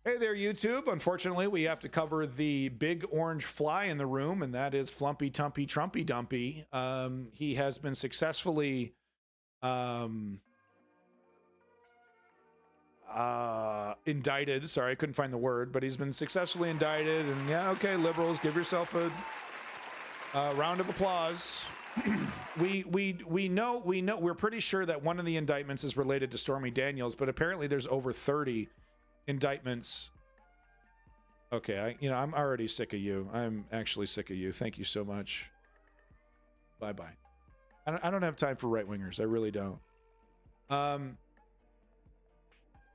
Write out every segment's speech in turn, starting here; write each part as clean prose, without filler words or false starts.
Hey there, YouTube. Unfortunately, we have to cover the big orange fly in the room, and that is Flumpy Tumpy Trumpy Dumpy. He has been successfully indicted. Sorry, I couldn't find the word, but he's been successfully indicted. And yeah, okay, liberals, give yourself a round of applause. we know we're pretty sure that one of the indictments is related to Stormy Daniels, but apparently there's over 30 indictments. Okay, I'm already sick of you. I'm actually sick of you. Thank you so much. Bye-bye. I don't have time for right-wingers. I really don't.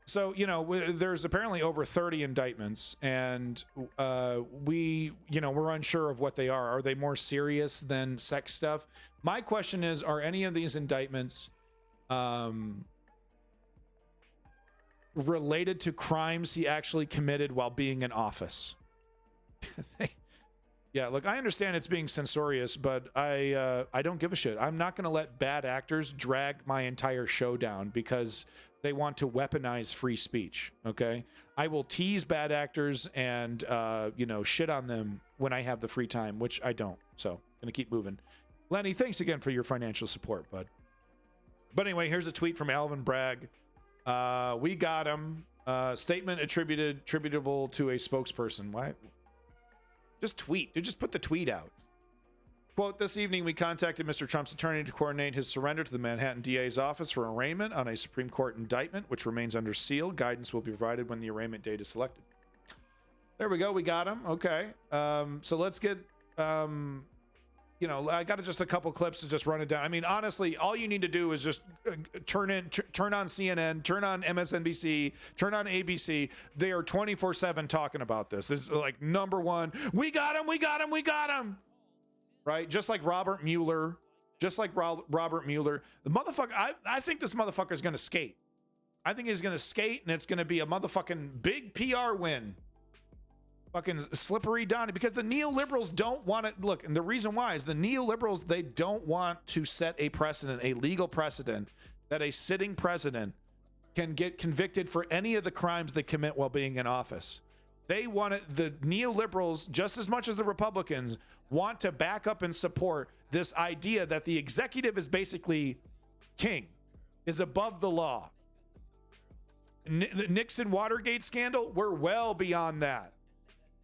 So, there's apparently over 30 indictments, and we're unsure of what they are. Are they more serious than sex stuff? My question is, are any of these indictments related to crimes he actually committed while being in office? Yeah, look, I understand it's being censorious, but I don't give a shit. I'm not going to let bad actors drag my entire show down because they want to weaponize free speech, okay? I will tease bad actors and, shit on them when I have the free time, which I don't. So, going to keep moving. Lenny, thanks again for your financial support, bud. But anyway, here's a tweet from Alvin Bragg. We got him. Statement attributable to a spokesperson. Why? Just tweet. Dude, just put the tweet out. Quote, this evening we contacted Mr. Trump's attorney to coordinate his surrender to the Manhattan DA's office for arraignment on a Supreme Court indictment, which remains under seal. Guidance will be provided when the arraignment date is selected. There we go. We got him. Okay. So let's get... I got just a couple clips to just run it down. I mean, honestly, all you need to do is just turn on CNN, turn on MSNBC, turn on ABC. They are 24/7 talking about this. This is like number one. We got him. We got him. We got him. Right? Just like Robert Mueller. Just like Robert Mueller. The motherfucker, I think this motherfucker is going to skate. I think he's going to skate, and it's going to be a motherfucking big PR win. Fucking slippery Donnie, because the neoliberals don't want to look, and the reason why is the neoliberals, they don't want to set a precedent, a legal precedent, that a sitting president can get convicted for any of the crimes they commit while being in office. They want it, the neoliberals, just as much as the Republicans, want to back up and support this idea that the executive is basically king, is above the law. The Nixon Watergate scandal, we're well beyond that.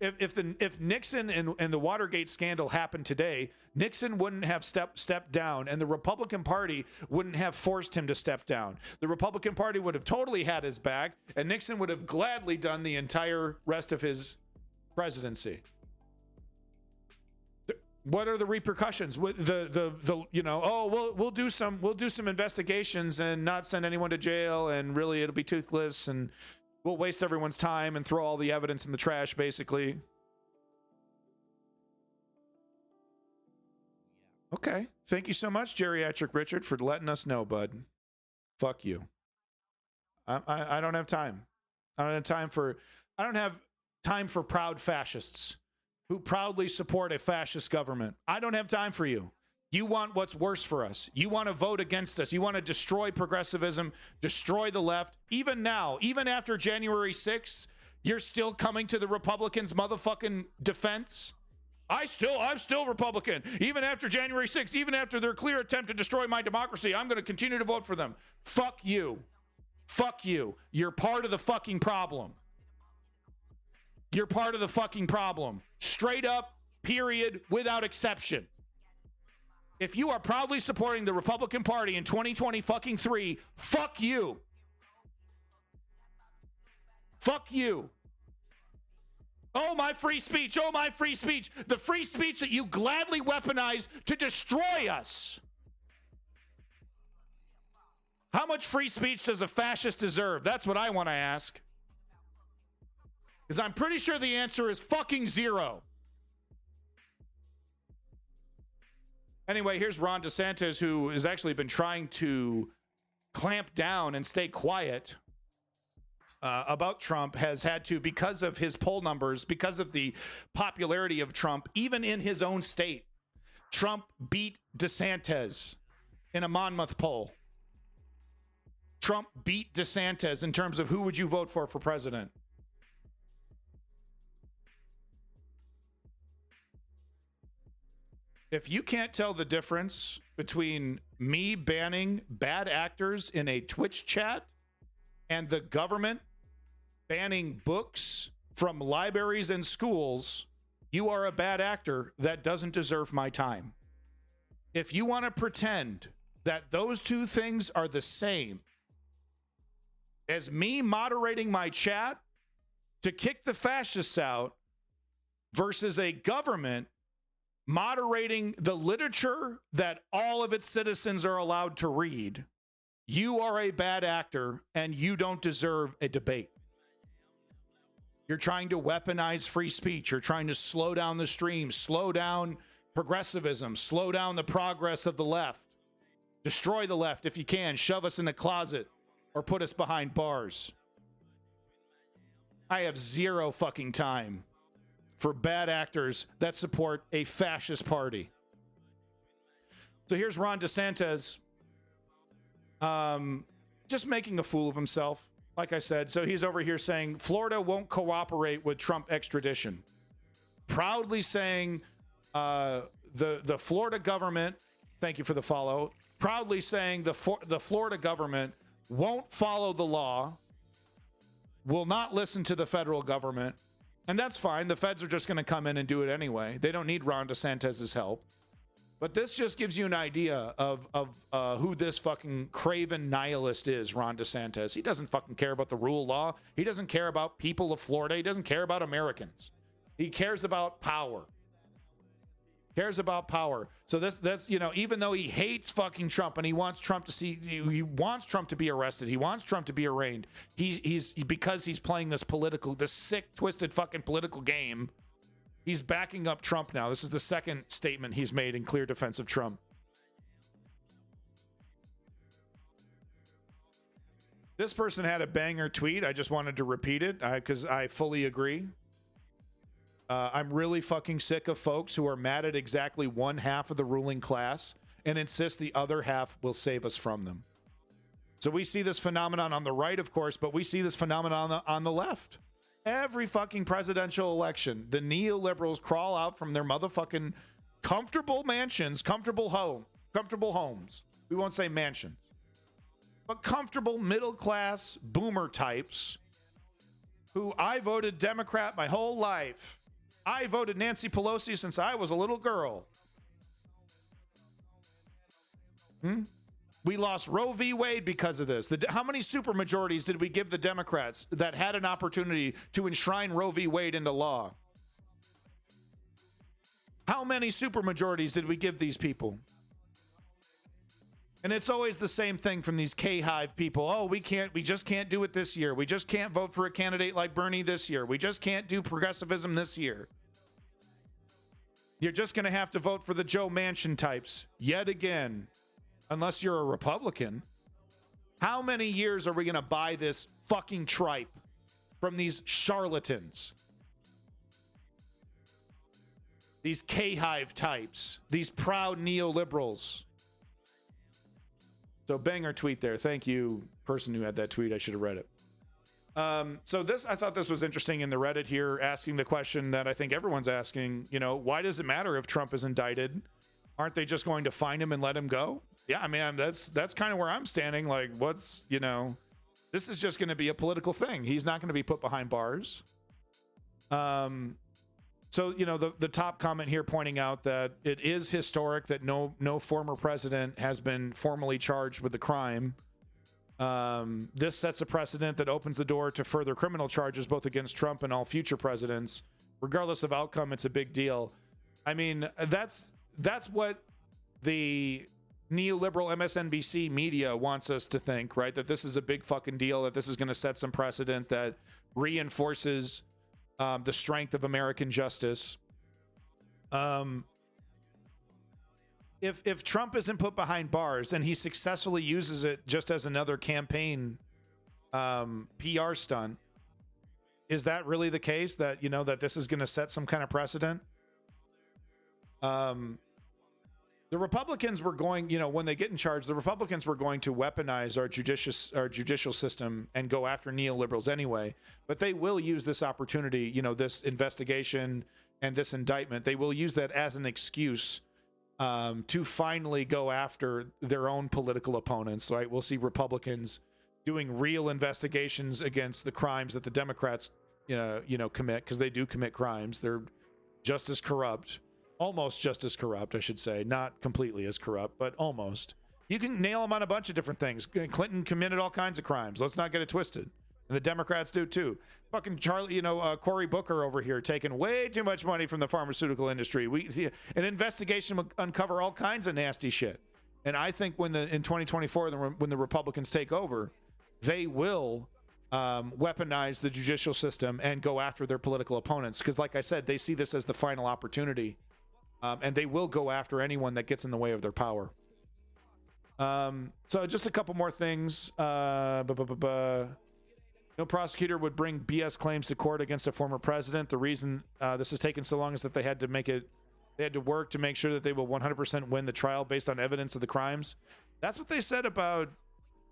If Nixon and the Watergate scandal happened today, Nixon wouldn't have stepped down, and the Republican Party wouldn't have forced him to step down. The Republican Party would have totally had his back, and Nixon would have gladly done the entire rest of his presidency. What are the repercussions? We'll do some investigations and not send anyone to jail, and really it'll be toothless, and we'll waste everyone's time and throw all the evidence in the trash, basically. Okay. Thank you so much, Geriatric Richard, for letting us know, bud. Fuck you. I don't have time. I don't have time for proud fascists who proudly support a fascist government. I don't have time for you. You want what's worse for us. You want to vote against us. You want to destroy progressivism, destroy the left. Even now, even after January 6th, you're still coming to the Republicans' motherfucking defense. I'm still Republican. Even after January 6th, even after their clear attempt to destroy my democracy, I'm going to continue to vote for them. Fuck you. Fuck you. You're part of the fucking problem. You're part of the fucking problem. Straight up, period, without exception. If you are proudly supporting the Republican Party in 2023, fuck you. Fuck you. Oh, my free speech. Oh, my free speech. The free speech that you gladly weaponize to destroy us. How much free speech does a fascist deserve? That's what I want to ask. Because I'm pretty sure the answer is fucking zero. Anyway, here's Ron DeSantis, who has actually been trying to clamp down and stay quiet about Trump, has had to, because of his poll numbers, because of the popularity of Trump, even in his own state. Trump beat DeSantis in a Monmouth poll. Trump beat DeSantis in terms of who would you vote for president. If you can't tell the difference between me banning bad actors in a Twitch chat and the government banning books from libraries and schools, you are a bad actor that doesn't deserve my time. If you want to pretend that those two things are the same as me moderating my chat to kick the fascists out versus a government moderating the literature that all of its citizens are allowed to read, you are a bad actor and you don't deserve a debate. You're trying to weaponize free speech. You're trying to slow down the stream, slow down progressivism, slow down the progress of the left, destroy the left if you can, shove us in a closet or put us behind bars. I have zero fucking time for bad actors that support a fascist party. So here's Ron DeSantis just making a fool of himself. Like I said, so he's over here saying Florida won't cooperate with Trump extradition. Proudly saying the Florida government, thank you for the follow, proudly saying the Florida government won't follow the law, will not listen to the federal government. And that's fine. The feds are just going to come in and do it anyway. They don't need Ron DeSantis' help. But this just gives you an idea of who this fucking craven nihilist is, Ron DeSantis. He doesn't fucking care about the rule of law. He doesn't care about people of Florida. He doesn't care about Americans. He cares about power. Cares about power. So that's you know, even though he hates fucking Trump and he wants Trump to be arrested, he wants Trump to be arraigned. Because he's playing this sick, twisted fucking political game. He's backing up Trump now. This is the second statement he's made in clear defense of Trump. This person had a banger tweet. I just wanted to repeat it because I fully agree. I'm really fucking sick of folks who are mad at exactly one half of the ruling class and insist the other half will save us from them. So we see this phenomenon on the right, of course, but we see this phenomenon on the left. Every fucking presidential election, the neoliberals crawl out from their motherfucking comfortable mansions, comfortable homes. We won't say mansions, but comfortable middle-class boomer types who I voted Democrat my whole life. I voted Nancy Pelosi since I was a little girl. We lost Roe v. Wade because of this. How many supermajorities did we give the Democrats that had an opportunity to enshrine Roe v. Wade into law? How many supermajorities did we give these people? And it's always the same thing from these K-Hive people. Oh, we just can't do it this year. We just can't vote for a candidate like Bernie this year. We just can't do progressivism this year. You're just going to have to vote for the Joe Manchin types yet again, unless you're a Republican. How many years are we going to buy this fucking tripe from these charlatans? These K-Hive types, these proud neoliberals. So banger tweet there. Thank you, person who had that tweet. I should have read it. So I thought this was interesting in the Reddit here, asking the question that I think everyone's asking, you know, why does it matter if Trump is indicted? Aren't they just going to find him and let him go? Yeah, I mean, that's kind of where I'm standing. Like, this is just going to be a political thing. He's not going to be put behind bars. So, you know, the top comment here pointing out that it is historic that no former president has been formally charged with the crime. This sets a precedent that opens the door to further criminal charges, both against Trump and all future presidents. Regardless of outcome, it's a big deal. I mean, that's what the neoliberal MSNBC media wants us to think, right? That this is a big fucking deal, that this is going to set some precedent that reinforces the strength of American justice. If Trump isn't put behind bars and he successfully uses it just as another campaign PR stunt, is that really the case, that, you know, that this is going to set some kind of precedent? The Republicans were going, you know, when they get in charge, the Republicans were going to weaponize our judicial system and go after neoliberals anyway. But they will use this opportunity, you know, this investigation and this indictment. They will use that as an excuse to finally go after their own political opponents. Right? We'll see Republicans doing real investigations against the crimes that the Democrats, commit, because they do commit crimes. They're just as corrupt, almost just as corrupt, I should say, not completely as corrupt, but almost. You can nail them on a bunch of different things. Clinton committed all kinds of crimes. Let's not get it twisted. And the Democrats do too. Fucking Charlie, Cory Booker over here taking way too much money from the pharmaceutical industry. An investigation will uncover all kinds of nasty shit. And I think in 2024, when the Republicans take over, they will weaponize the judicial system and go after their political opponents. Because like I said, they see this as the final opportunity. And they will go after anyone that gets in the way of their power. So just a couple more things. No prosecutor would bring BS claims to court against a former president. The reason this has taken so long is that they had to work to make sure that they will 100% win the trial based on evidence of the crimes. That's what they said about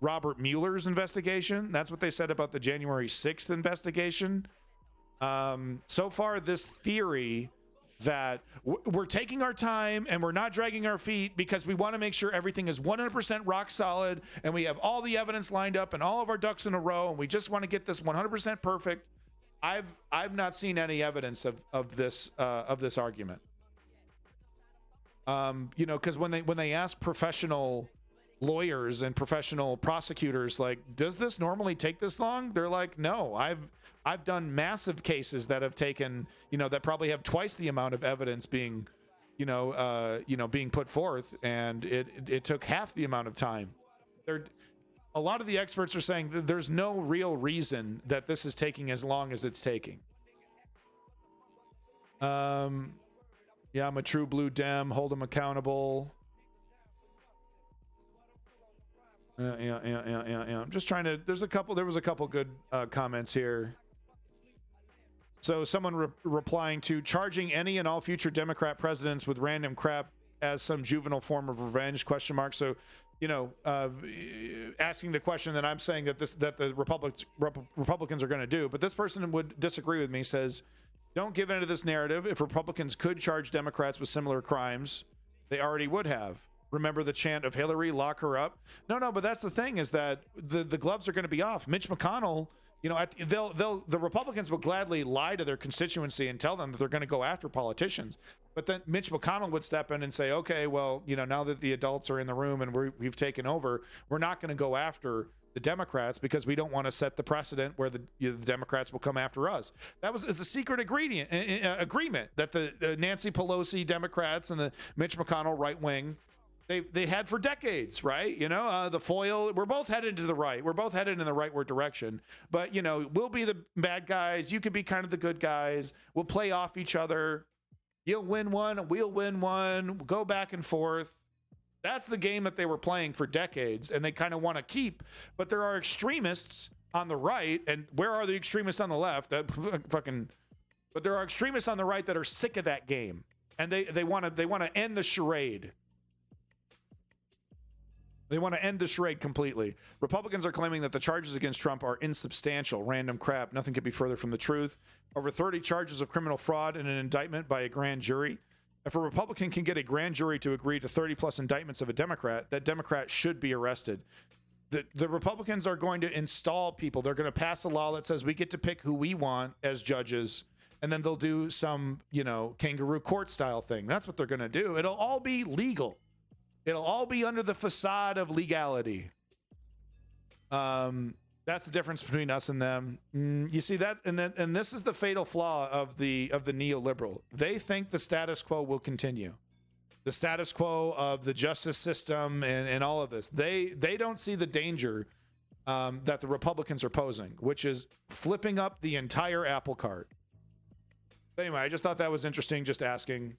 Robert Mueller's investigation. That's what they said about the January 6th investigation. So far, this theory that we're taking our time and we're not dragging our feet because we want to make sure everything is 100% rock solid and we have all the evidence lined up and all of our ducks in a row and we just want to get this 100% perfect. I've not seen any evidence of this argument. Because when they ask professional lawyers and professional prosecutors, like, does this normally take this long? They're like, no, I've done massive cases that have taken, that probably have twice the amount of evidence being, being put forth, and it took half the amount of time. A lot of the experts are saying that there's no real reason that this is taking as long as it's taking. Yeah, I'm a true blue Dem. Hold them accountable. Yeah. I'm just trying to. There was a couple good comments here. So someone replying to charging any and all future Democrat presidents with random crap as some juvenile form of revenge ? So, asking the question that I'm saying that the Republicans are going to do, but this person would disagree with me. Says, don't give into this narrative. If Republicans could charge Democrats with similar crimes, they already would have. Remember the chant of Hillary, lock her up? No, but that's the thing, is that the gloves are going to be off. Mitch McConnell, the Republicans will gladly lie to their constituency and tell them that they're going to go after politicians. But then Mitch McConnell would step in and say, okay, well, now that the adults are in the room and we've taken over, we're not going to go after the Democrats because we don't want to set the precedent where the Democrats will come after us. It's a secret agreement that the Nancy Pelosi Democrats and the Mitch McConnell right wing, they had for decades, right? The foil, we're both headed to the right. We're both headed in the rightward direction. But, we'll be the bad guys. You can be kind of the good guys. We'll play off each other. You'll win one. We'll win one. We'll go back and forth. That's the game that they were playing for decades, and they kind of want to keep. But there are extremists on the right, and where are the extremists on the left? But there are extremists on the right that are sick of that game, and they want to end the charade. They want to end the charade completely. Republicans are claiming that the charges against Trump are insubstantial, random crap. Nothing could be further from the truth. Over 30 charges of criminal fraud in an indictment by a grand jury. If a Republican can get a grand jury to agree to 30 plus indictments of a Democrat, that Democrat should be arrested. The Republicans are going to install people. They're going to pass a law that says we get to pick who we want as judges, and then they'll do some, kangaroo court style thing. That's what they're going to do. It'll all be legal. It'll all be under the facade of legality. That's the difference between us and them. You see that, and this is the fatal flaw of the neoliberal. They think the status quo will continue. The status quo of the justice system and all of this. They don't see the danger that the Republicans are posing, which is flipping up the entire apple cart. Anyway, I just thought that was interesting. Just asking.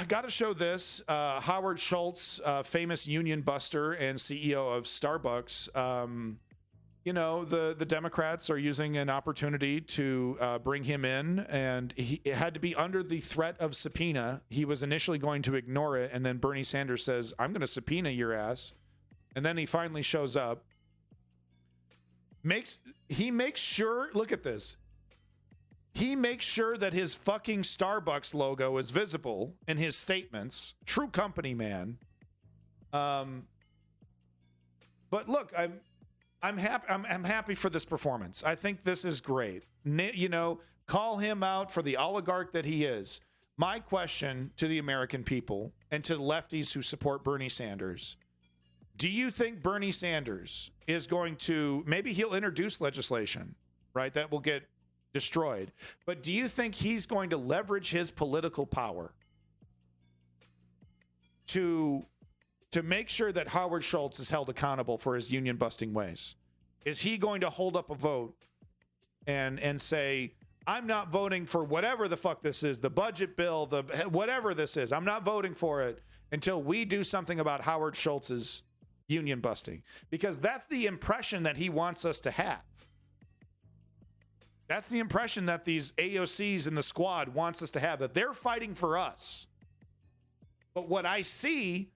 Got to show this. Howard Schultz, famous union buster and CEO of Starbucks. The Democrats are using an opportunity to bring him in, and it had to be under the threat of subpoena. He was initially going to ignore it, and then Bernie Sanders says, I'm going to subpoena your ass. And then he finally shows up. He makes sure, look at this. He makes sure that his fucking Starbucks logo is visible in his statements. True company man. But look, I'm happy. I'm happy for this performance. I think this is great. You know, call him out for the oligarch that he is. My question to the American people and to the lefties who support Bernie Sanders: do you think Bernie Sanders is going to, maybe he'll introduce legislation, right, that will get destroyed, but do you think he's going to leverage his political power to make sure that Howard Schultz is held accountable for his union busting ways? Is he going to hold up a vote and say, I'm not voting for whatever the fuck this is, the budget bill, the whatever this is, I'm not voting for it until we do something about Howard Schultz's union busting? Because that's the impression that he wants us to have. That's the impression that these AOCs in the squad wants us to have, that they're fighting for us. But what I see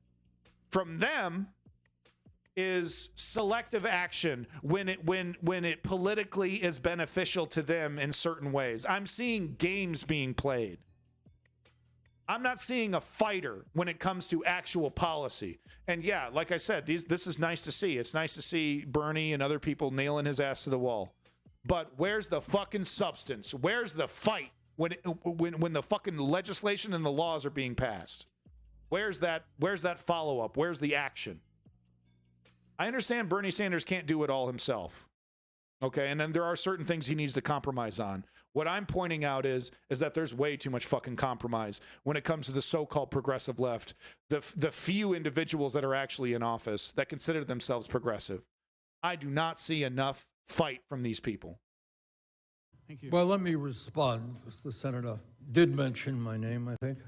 from them is selective action when it politically is beneficial to them in certain ways. I'm seeing games being played. I'm not seeing a fighter when it comes to actual policy. And yeah, like I said, this is nice to see. It's nice to see Bernie and other people nailing his ass to the wall. But where's the fucking substance? Where's the fight when the fucking legislation and the laws are being passed? Where's that follow-up? Where's the action? I understand Bernie Sanders can't do it all himself. Okay, and then there are certain things he needs to compromise on. What I'm pointing out is that there's way too much fucking compromise when it comes to the so-called progressive left, the few individuals that are actually in office that consider themselves progressive. I do not see enough fight from these people. Thank you. Well, let me respond. The senator did mention my name, I think.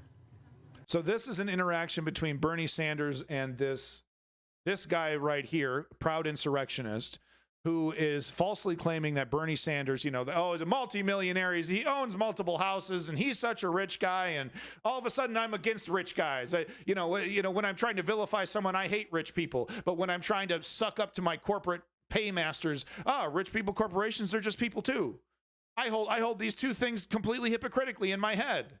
So this is an interaction between Bernie Sanders and this guy right here, proud insurrectionist, who is falsely claiming that Bernie Sanders, he's a multimillionaire, he owns multiple houses, and he's such a rich guy, and all of a sudden I'm against rich guys. When I'm trying to vilify someone, I hate rich people, but when I'm trying to suck up to my corporate paymasters, rich people corporations, they're just people too. I hold these two things completely hypocritically in my head.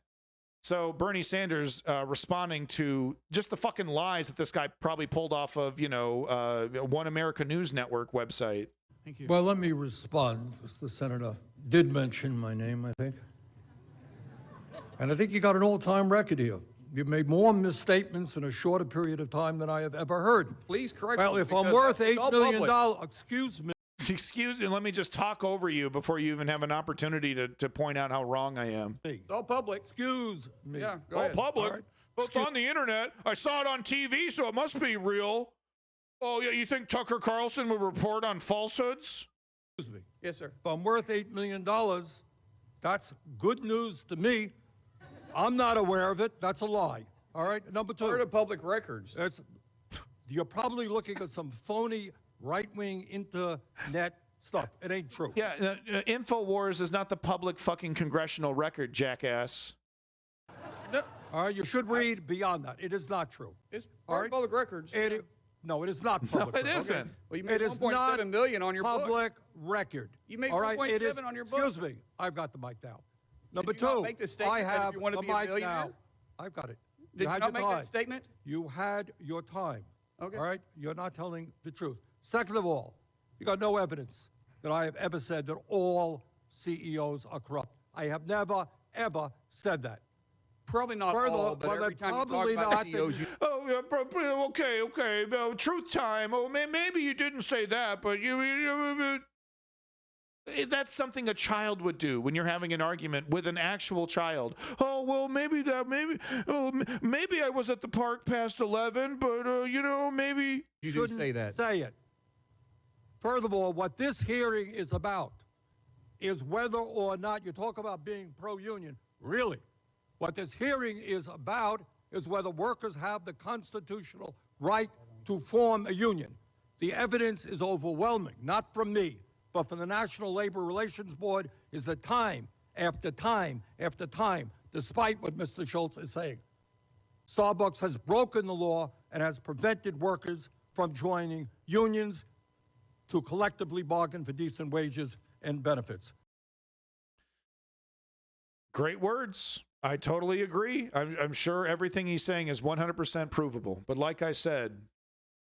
So Bernie Sanders responding to just the fucking lies that this guy probably pulled off of, One America News Network website. Thank you. Well, let me respond. The senator did mention my name, I think. And I think you got an all-time record here. You've made more misstatements in a shorter period of time than I have ever heard. Please correct Well, me, if I'm because worth that's all $8 million, public. excuse me. Excuse me, let me just talk over you before you even have an opportunity to point out how wrong I am. It's all public. Excuse me. Yeah, go All ahead. public. All right. Well, it's on the internet. I saw it on TV, so it must be real. Oh, yeah, you think Tucker Carlson would report on falsehoods? Excuse me. Yes, sir. If I'm worth $8 million, that's good news to me. I'm not aware of it. That's a lie. All right. Number two. Part of public records. You're probably looking at some phony right-wing internet stuff. It ain't true. Yeah, InfoWars is not the public fucking congressional record, jackass. No, All right. You should read beyond that. It is not true. it's All part right. of public records. No, it is not public. It record. isn't. Well, you made It is not 1.7 million on your book. public record. You made All right, it 1.7 is- on your book. Excuse me. I've got the mic now. Number you not two, make the statement I that if have you wanted the to be a mic billionaire? now. I've got it. Did you had not your make time. that statement? You had your time. Okay. All right? You're not telling the truth. Second of all, you got no evidence that I have ever said that all CEOs are corrupt. I have never, ever said that. Probably not Further, all, but well, every then time you talk probably about not, CEOs, then- you Oh, yeah, okay. Truth time. Oh, maybe you didn't say that, but that's something a child would do when you're having an argument with an actual child. Oh, well, maybe I was at the park past 11, but maybe. do Shouldn't say that. Say it. Furthermore, what this hearing is about is whether or not you talk about being pro-union. Really, what this hearing is about is whether workers have the constitutional right to form a union. The evidence is overwhelming, not from me, but from the National Labor Relations Board, is that time after time after time, despite what Mr. Schultz is saying, Starbucks has broken the law and has prevented workers from joining unions to collectively bargain for decent wages and benefits. Great words. I totally agree. I'm sure everything he's saying is 100% provable. But like I said,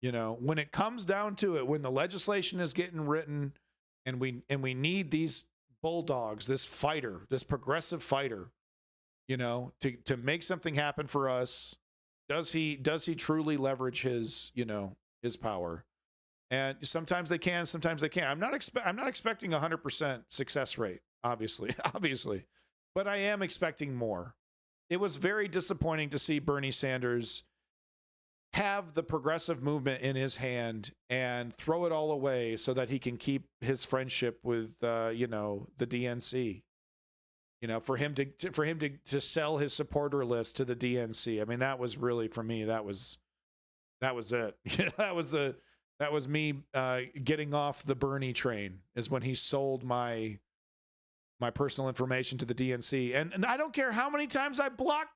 you know, when it comes down to it, when the legislation is getting written, and we need these bulldogs, this fighter, this progressive fighter, you know, to make something happen for us, does he truly leverage his, you know, his power? And sometimes they can, sometimes they can't. I'm not expecting 100% success rate, obviously, but I am expecting more. It was very disappointing to see Bernie Sanders have the progressive movement in his hand and throw it all away so that he can keep his friendship with, you know, the DNC. You know, for him to sell his supporter list to the DNC. I mean, that was really, for me, that was it. You know, that was me getting off the Bernie train, is when he sold my personal information to the DNC. And I don't care how many times I block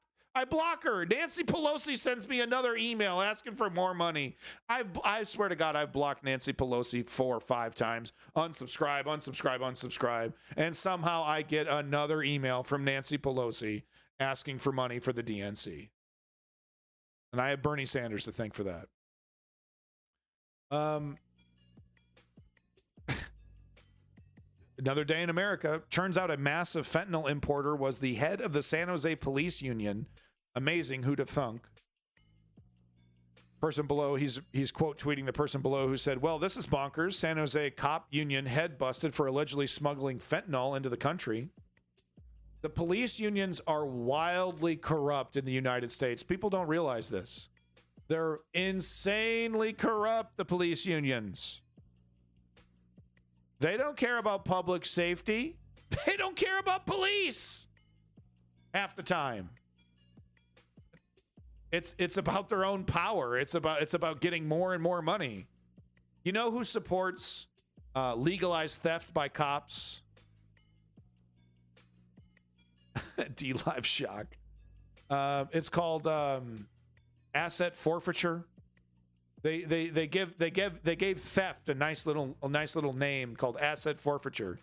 her. Nancy Pelosi sends me another email asking for more money. I swear to God, I've blocked Nancy Pelosi 4 or 5 times. Unsubscribe. And somehow I get another email from Nancy Pelosi asking for money for the DNC. And I have Bernie Sanders to thank for that. Another day in America. Turns out a massive fentanyl importer was the head of the San Jose Police Union. Amazing, who'd have thunk? Person below, he's quote tweeting the person below who said, well, this is bonkers. San Jose cop union head busted for allegedly smuggling fentanyl into the country. The police unions are wildly corrupt in the United States. People don't realize this. They're insanely corrupt, the police unions. They don't care about public safety. They don't care about police half the time. It's about their own power. It's about getting more and more money. You know who supports legalized theft by cops? D-Live shock. It's called asset forfeiture. They gave theft a nice little name called asset forfeiture.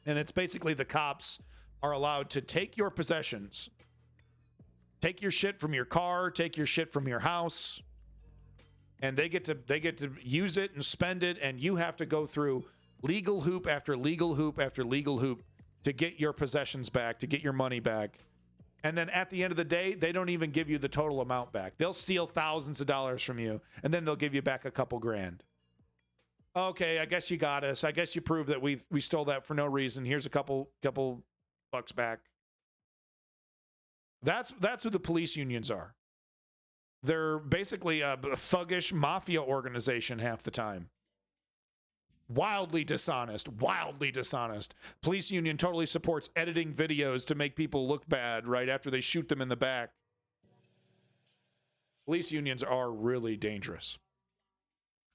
And it's basically the cops are allowed to take your possessions. Take your shit from your car, take your shit from your house, and they get to use it and spend it, and you have to go through legal hoop after legal hoop after legal hoop to get your possessions back, to get your money back. And then at the end of the day, they don't even give you the total amount back. They'll steal thousands of dollars from you, and then they'll give you back a couple grand. Okay, I guess you got us. I guess you proved that we stole that for no reason. Here's a couple bucks back. That's who the police unions are. They're basically a thuggish mafia organization half the time. Wildly dishonest. Police union totally supports editing videos to make people look bad right after they shoot them in the back. Police unions are really dangerous.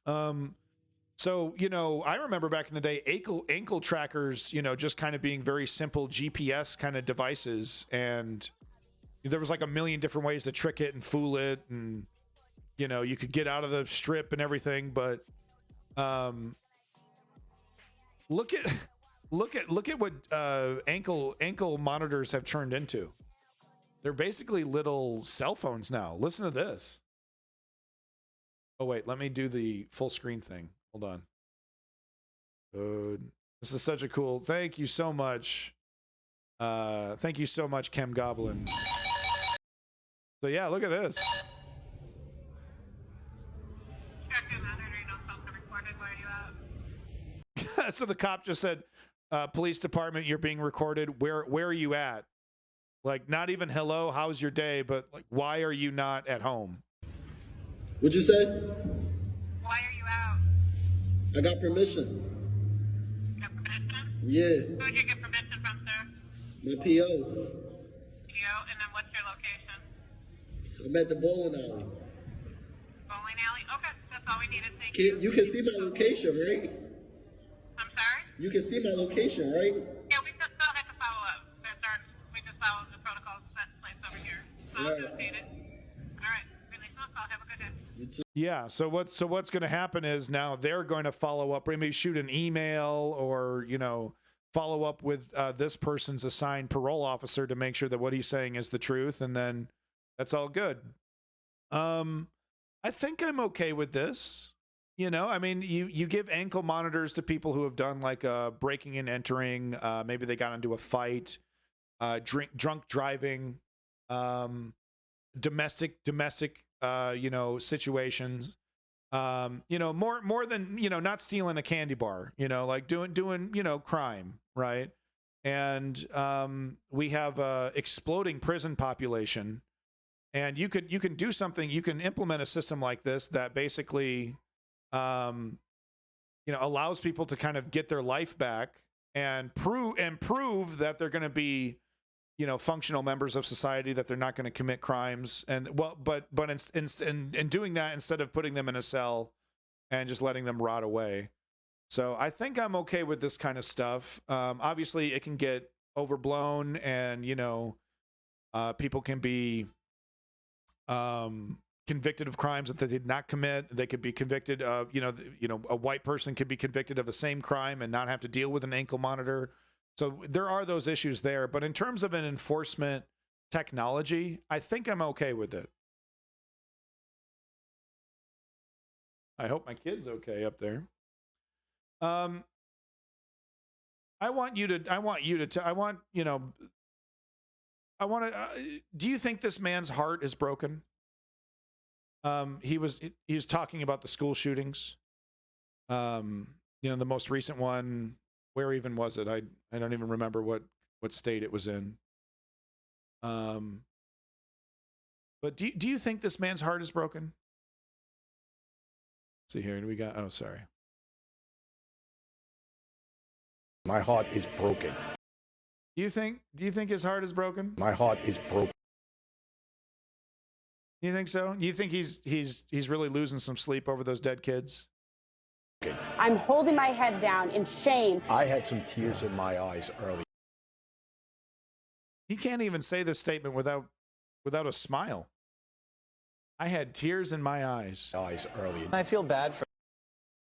So, you know, I remember back in the day, ankle trackers, you know, just kind of being very simple GPS kind of devices, and there was like a million different ways to trick it and fool it, and you know, you could get out of the strip and everything, but look at what ankle monitors have turned into. They're basically little cell phones now. Listen to this. Oh wait, let me do the full screen thing. Hold on. Good. This is such a cool. Thank you so much. Thank you so much, Chem Goblin. So yeah, look at this. So the cop just said, police department, you're being recorded. Where are you at? Like, not even hello, how's your day, but like, why are you not at home? What'd you say? Why are you out? I got permission. You got permission? Yeah. Who did you get permission from, sir? My PO. PO, and then what's your location? I'm at the bowling alley. Bowling alley? Okay, that's all we needed. Thank you. You can see my location, right? I'm sorry? You can see my location, right? Yeah, we just still have to follow up. We just follow the protocols set in place over here. So I'll update it. All right. Release on call. Have a good day. You too. Yeah. So what's going to happen is now they're going to follow up, maybe shoot an email or, you know, follow up with this person's assigned parole officer to make sure that what he's saying is the truth, and then that's all good. I think I'm okay with this. You know, I mean, you give ankle monitors to people who have done like breaking and entering. Maybe they got into a fight, drunk driving, domestic, you know, situations. You know, more than, you know, not stealing a candy bar. You know, like doing you know, crime, right? And we have a exploding prison population. And you can do something. You can implement a system like this that basically, you know, allows people to kind of get their life back and prove that they're going to be, you know, functional members of society, that they're not going to commit crimes. And well, but in doing that, instead of putting them in a cell and just letting them rot away. So I think I'm okay with this kind of stuff. Obviously, it can get overblown, and you know, people can be convicted of crimes that they did not commit. They could be convicted of, you know, a white person could be convicted of the same crime and not have to deal with an ankle monitor. So there are those issues there. But in terms of an enforcement technology, I think I'm okay with it. I hope my kid's okay up there. I want, do you think this man's heart is broken? He was talking about the school shootings. You know, the most recent one, where even was it? I don't even remember what state it was in. But do you think this man's heart is broken? Let's see here, we got, oh, sorry. My heart is broken. Do you think his heart is broken? My heart is broken. You think so? You think he's really losing some sleep over those dead kids? I'm holding my head down in shame. I had some tears in my eyes early. He can't even say this statement without a smile. I had tears in my eyes. Early. I feel bad for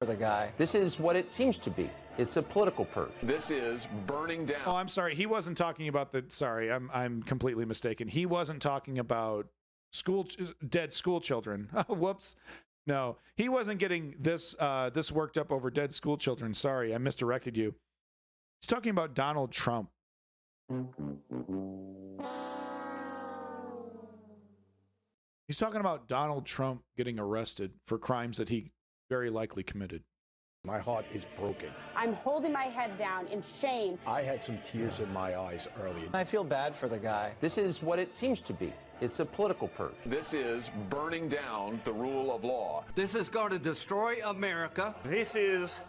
the guy. This is what it seems to be. It's a political purge. This is burning down. Oh, I'm sorry. He wasn't talking about the. Sorry, I'm completely mistaken. He wasn't talking about dead school children. Whoops. No, he wasn't getting this worked up over dead school children. Sorry, I misdirected you. He's talking about Donald Trump. He's talking about Donald Trump getting arrested for crimes that he very likely committed. My heart is broken. I'm holding my head down in shame. I had some tears in my eyes early. I feel bad for the guy. This is what it seems to be. It's a political purge. This is burning down the rule of law. This is going to destroy America. This is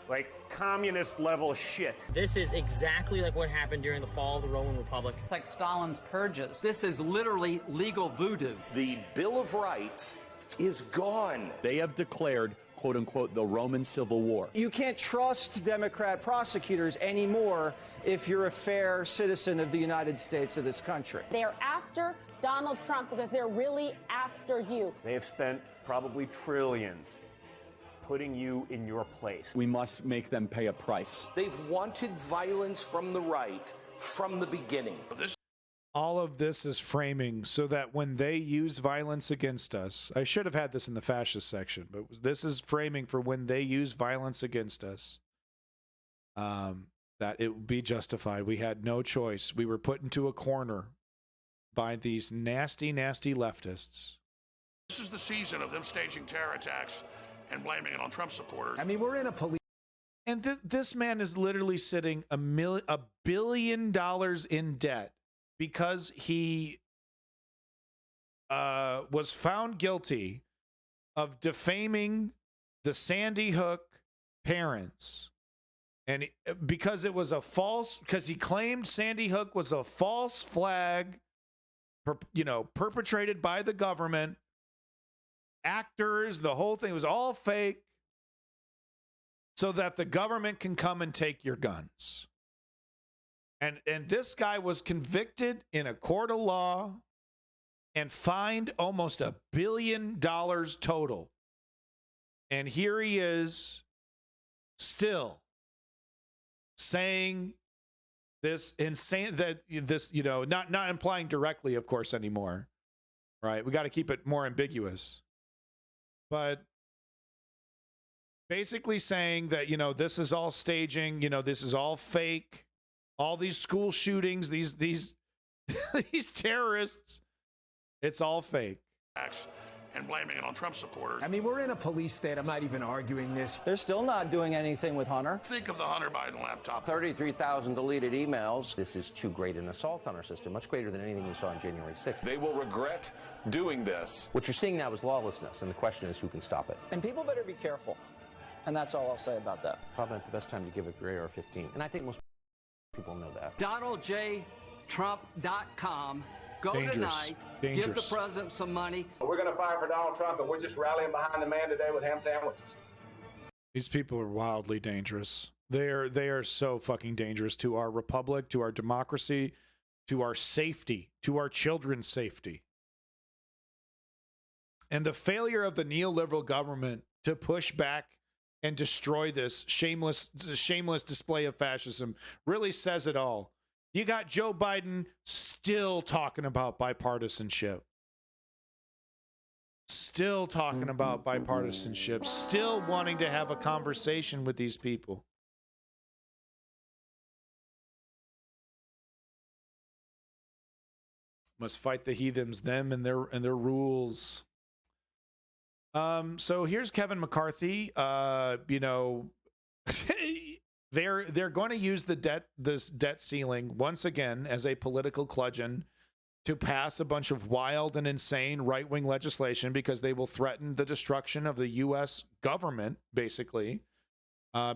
like communist level shit. This is exactly like what happened during the fall of the Roman Republic. It's like Stalin's purges. This is literally legal voodoo. The Bill of Rights is gone. They have declared, quote unquote, the Roman Civil War. You can't trust Democrat prosecutors anymore if you're a fair citizen of the United States of this country. They are after Donald Trump because they're really after you. They have spent probably trillions putting you in your place. We must make them pay a price. They've wanted violence from the right from the beginning. All of this is framing so that when they use violence against us, I should have had this in the fascist section, but this is framing for when they use violence against us, that it would be justified. We had no choice. We were put into a corner by these nasty, nasty leftists. This is the season of them staging terror attacks and blaming it on Trump supporters. I mean, we're in a police. And this man is literally sitting $1 billion in debt because he was found guilty of defaming the Sandy Hook parents. And because it was because he claimed Sandy Hook was a false flag, perpetrated by the government, actors, the whole thing was all fake, so that the government can come and take your guns. And this guy was convicted in a court of law and fined almost $1 billion total. And here he is still saying this insane that this, you know, not implying directly, of course, anymore, right? We got to keep it more ambiguous, but basically saying that, you know, this is all staging, you know, this is all fake, all these school shootings, these these terrorists, it's all fake. And blaming it on Trump supporters. I mean, we're in a police state. I'm not even arguing this. They're still not doing anything with Hunter. Think of the Hunter Biden laptop. 33,000 deleted emails. This is too great an assault on our system, much greater than anything we saw on January 6th. They will regret doing this. What you're seeing now is lawlessness, and the question is who can stop it. And people better be careful. And that's all I'll say about that. Probably not the best time to give a gray AR-15, and I think most people know that. DonaldJTrump.com. Go tonight, give the president some money. We're going to fight for Donald Trump, and we're just rallying behind the man today with ham sandwiches. These people are wildly dangerous. They are so fucking dangerous to our republic, to our democracy, to our safety, to our children's safety. And the failure of the neoliberal government to push back and destroy this shameless display of fascism really says it all. You got Joe Biden still talking about bipartisanship. Still talking about bipartisanship. Still wanting to have a conversation with these people. Must fight the heathens, them and their rules. So here's Kevin McCarthy. You know, they're going to use this debt ceiling once again as a political bludgeon to pass a bunch of wild and insane right-wing legislation because they will threaten the destruction of the U.S. government, basically.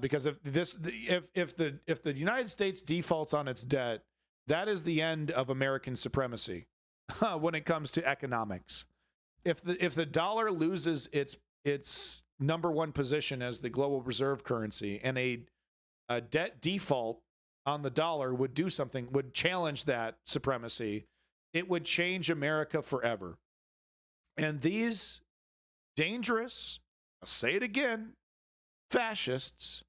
Because if the United States defaults on its debt, that is the end of American supremacy when it comes to economics. If the dollar loses its number one position as the global reserve currency, and a debt default on the dollar would challenge that supremacy, it would change America forever. And these dangerous, I'll say it again, fascists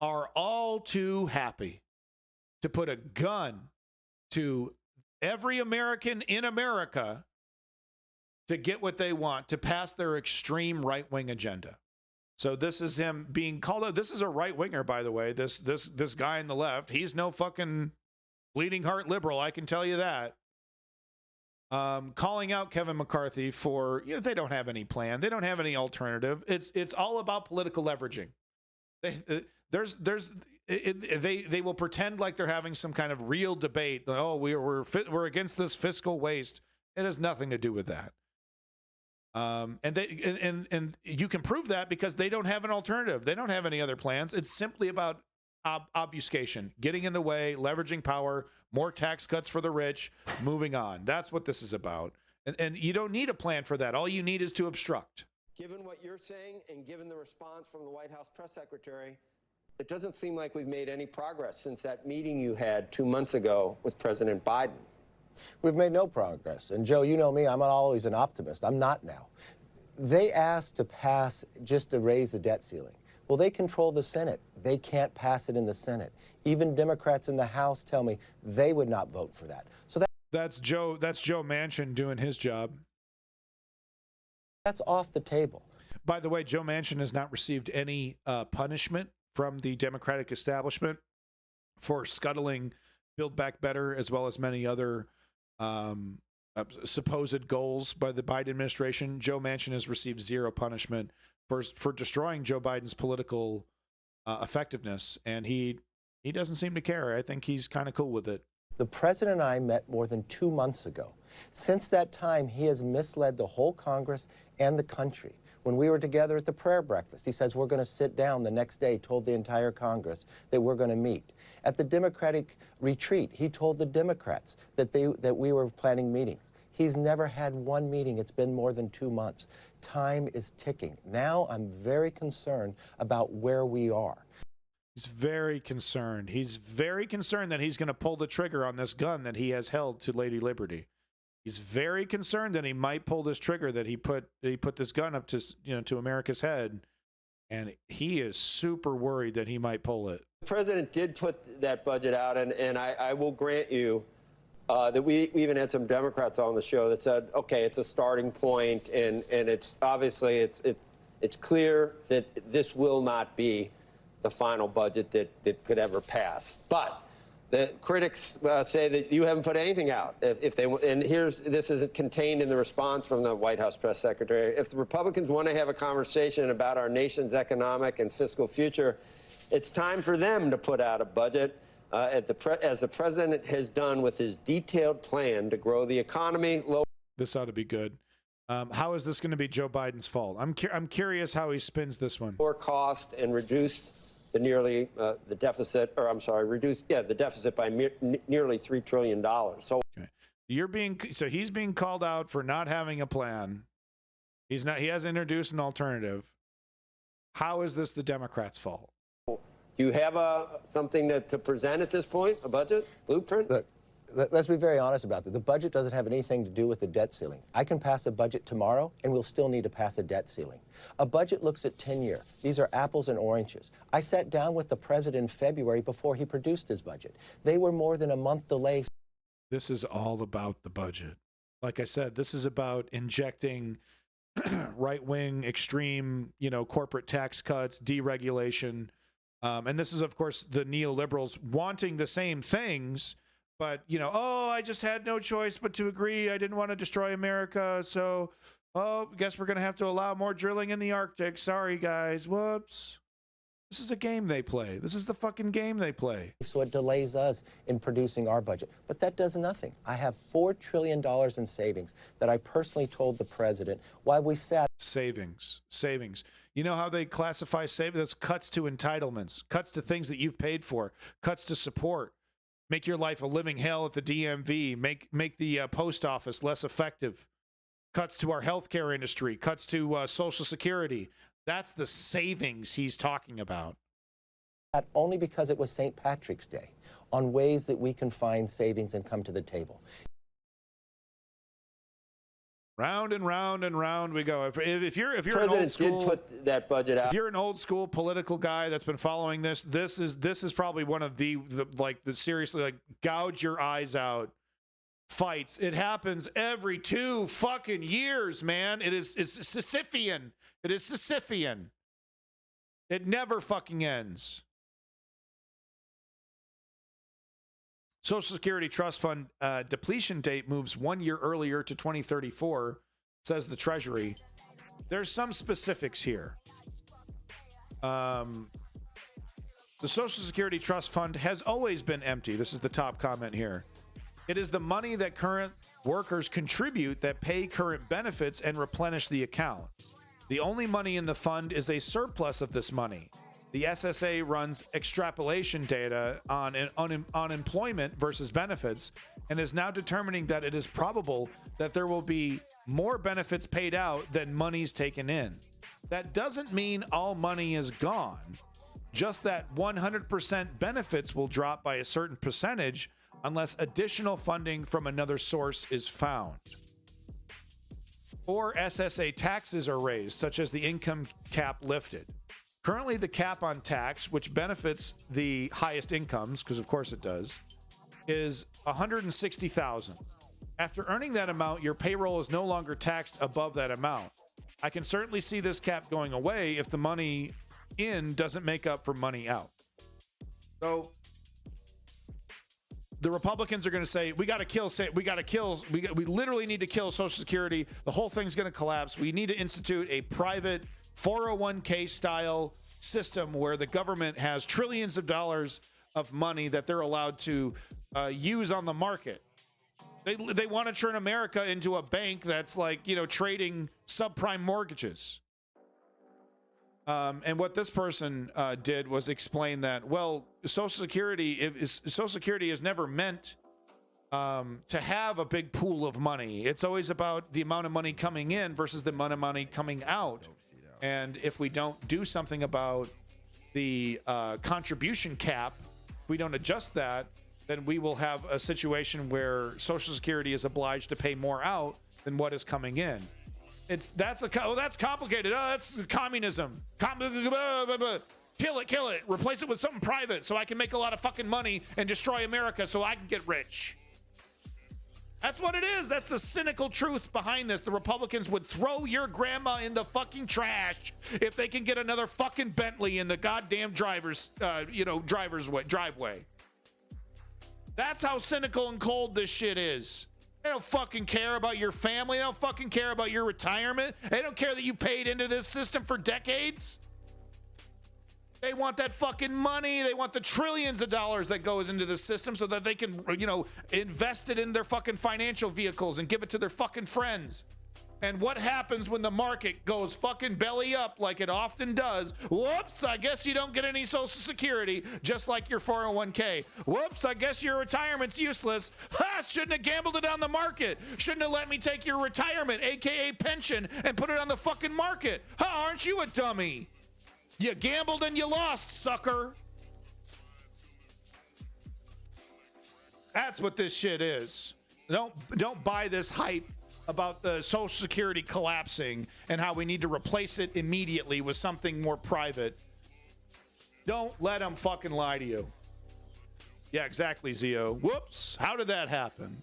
are all too happy to put a gun to every American in America to get what they want, to pass their extreme right-wing agenda. So this is him being called out. This is a right-winger, by the way. This guy on the left, he's no fucking bleeding heart liberal, I can tell you that. Calling out Kevin McCarthy for, you know, they don't have any plan. They don't have any alternative. It's all about political leveraging. They will pretend like they're having some kind of real debate. Oh, we're against this fiscal waste. It has nothing to do with that. And you can prove that because they don't have an alternative. They don't have any other plans. It's simply about obfuscation, getting in the way, leveraging power, more tax cuts for the rich, moving on. That's what this is about. And you don't need a plan for that. All you need is to obstruct. Given what you're saying and given the response from the White House press secretary, it doesn't seem like we've made any progress since that meeting you had 2 months ago with President Biden. We've made no progress. And Joe, you know me, I'm always an optimist. I'm not now. They asked to pass just to raise the debt ceiling. Well, they control the Senate. They can't pass it in the Senate. Even Democrats in the House tell me they would not vote for that. So that's Joe Manchin doing his job. That's off the table. By the way, Joe Manchin has not received any punishment from the Democratic establishment for scuttling Build Back Better, as well as many other supposed goals by the Biden administration. Joe Manchin has received zero punishment for destroying Joe Biden's political effectiveness, and he doesn't seem to care. I think he's kind of cool with it. The president and I met more than 2 months ago. Since that time, he has misled the whole Congress and the country. When we were together at the prayer breakfast, he says we're going to sit down the next day, told the entire Congress that we're going to meet. At the Democratic retreat, he told the Democrats that we were planning meetings. He's never had one meeting. It's been more than 2 months. Time is ticking. Now I'm very concerned about where we are. He's very concerned. He's very concerned that he's going to pull the trigger on this gun that he has held to Lady Liberty. He's very concerned that he might pull this trigger, that he put this gun up to, you know, to America's head, and he is super worried that he might pull it. The president did put that budget out, and I will grant you that we even had some Democrats on the show that said, okay, it's a starting point, and it's obviously it's clear that this will not be the final budget that could ever pass. But the critics say that you haven't put anything out. This is contained in the response from the White House press secretary. If the Republicans want to have a conversation about our nation's economic and fiscal future, it's time for them to put out a budget, as the president has done with his detailed plan to grow the economy. This ought to be good. How is this going to be Joe Biden's fault? I'm curious how he spins this one. Lower cost and reduce the the deficit by nearly $3 trillion. So okay. He's being called out for not having a plan. He hasn't introduced an alternative. How is this the Democrats' fault? Do you have something to present at this point, a budget blueprint? Look, let's be very honest about that. The budget doesn't have anything to do with the debt ceiling. I can pass a budget tomorrow, and we'll still need to pass a debt ceiling. A budget looks at tenure. These are apples and oranges. I sat down with the president in February before he produced his budget. They were more than a month delayed. This is all about the budget. Like I said, this is about injecting right-wing, extreme, corporate tax cuts, deregulation. And this is, of course, the neoliberals wanting the same things, but, I just had no choice but to agree. I didn't want to destroy America, so, I guess we're going to have to allow more drilling in the Arctic. Sorry, guys. Whoops. This is a game they play. This is the fucking game they play. So it delays us in producing our budget. But that does nothing. I have $4 trillion in savings that I personally told the president while we sat. Savings. You know how they classify savings? That's cuts to entitlements, cuts to things that you've paid for, cuts to support. Make your life a living hell at the DMV. Make the post office less effective. Cuts to our healthcare industry. Cuts to Social Security. That's the savings he's talking about. Only because it was St. Patrick's Day, on ways that we can find savings and come to the table. Round and round and round we go. If you're President an old school, did put that budget out. If you're an old school political guy that's been following this is probably one of the seriously gouge your eyes out fights. It happens every 2 fucking years, man. It's Sisyphean. It is Sisyphean. It never fucking ends. Social Security Trust Fund depletion date moves 1 year earlier to 2034, says the Treasury. There's some specifics here. The Social Security Trust Fund has always been empty. This is the top comment here. It is the money that current workers contribute that pay current benefits and replenish the account. The only money in the fund is a surplus of this money. The SSA runs extrapolation data on unemployment versus benefits and is now determining that it is probable that there will be more benefits paid out than monies taken in. That doesn't mean all money is gone, just that 100% benefits will drop by a certain percentage unless additional funding from another source is found. Or SSA taxes are raised, such as the income cap lifted. Currently, the cap on tax, which benefits the highest incomes, because of course it does, is $160,000. After earning that amount, your payroll is no longer taxed above that amount. I can certainly see this cap going away if the money in doesn't make up for money out. So the Republicans are going to say, we literally need to kill Social Security. The whole thing's going to collapse. We need to institute a private 401k style system where the government has trillions of dollars of money that they're allowed to use on the market. They want to turn America into a bank that's trading subprime mortgages. And what this person did was explain that, well, Social Security is never meant to have a big pool of money. It's always about the amount of money coming in versus the amount of money coming out. And if we don't do something about the contribution cap, if we don't adjust that, then we will have a situation where Social Security is obliged to pay more out than what is coming in. That's complicated. That's communism. Kill it. Replace it with something private so I can make a lot of fucking money and destroy America so I can get rich. That's what it is. That's the cynical truth behind this. The Republicans would throw your grandma in the fucking trash if they can get another fucking Bentley in the goddamn driver's driveway. That's how cynical and cold this shit is. They don't fucking care about your family. They don't fucking care about your retirement. They don't care that you paid into this system for decades. They want that fucking money. They want the trillions of dollars that goes into the system so that they can, invest it in their fucking financial vehicles and give it to their fucking friends. And what happens when the market goes fucking belly up like it often does? Whoops, I guess you don't get any Social Security, just like your 401k. Whoops, I guess your retirement's useless. Ha, shouldn't have gambled it on the market. Shouldn't have let me take your retirement, aka pension, and put it on the fucking market. Ha, aren't you a dummy? You gambled and you lost, sucker. That's what this shit is. Don't buy this hype about the Social Security collapsing and how we need to replace it immediately with something more private. Don't let them fucking lie to you. Yeah, exactly, Zio. Whoops. How did that happen?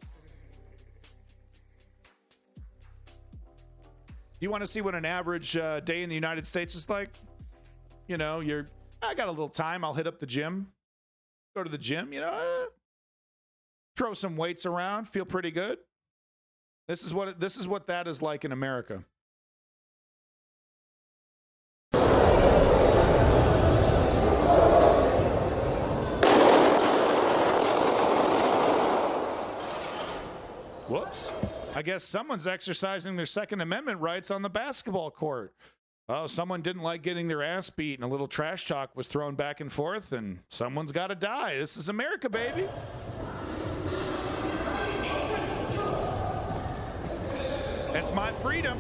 You want to see what an average day in the United States is like? I got a little time. I'll hit up the gym. Go to the gym, throw some weights around, feel pretty good. This is what that is like in America. Whoops. I guess someone's exercising their Second Amendment rights on the basketball court. Oh, someone didn't like getting their ass beat and a little trash talk was thrown back and forth and someone's got to die. This is America, baby. That's my freedom.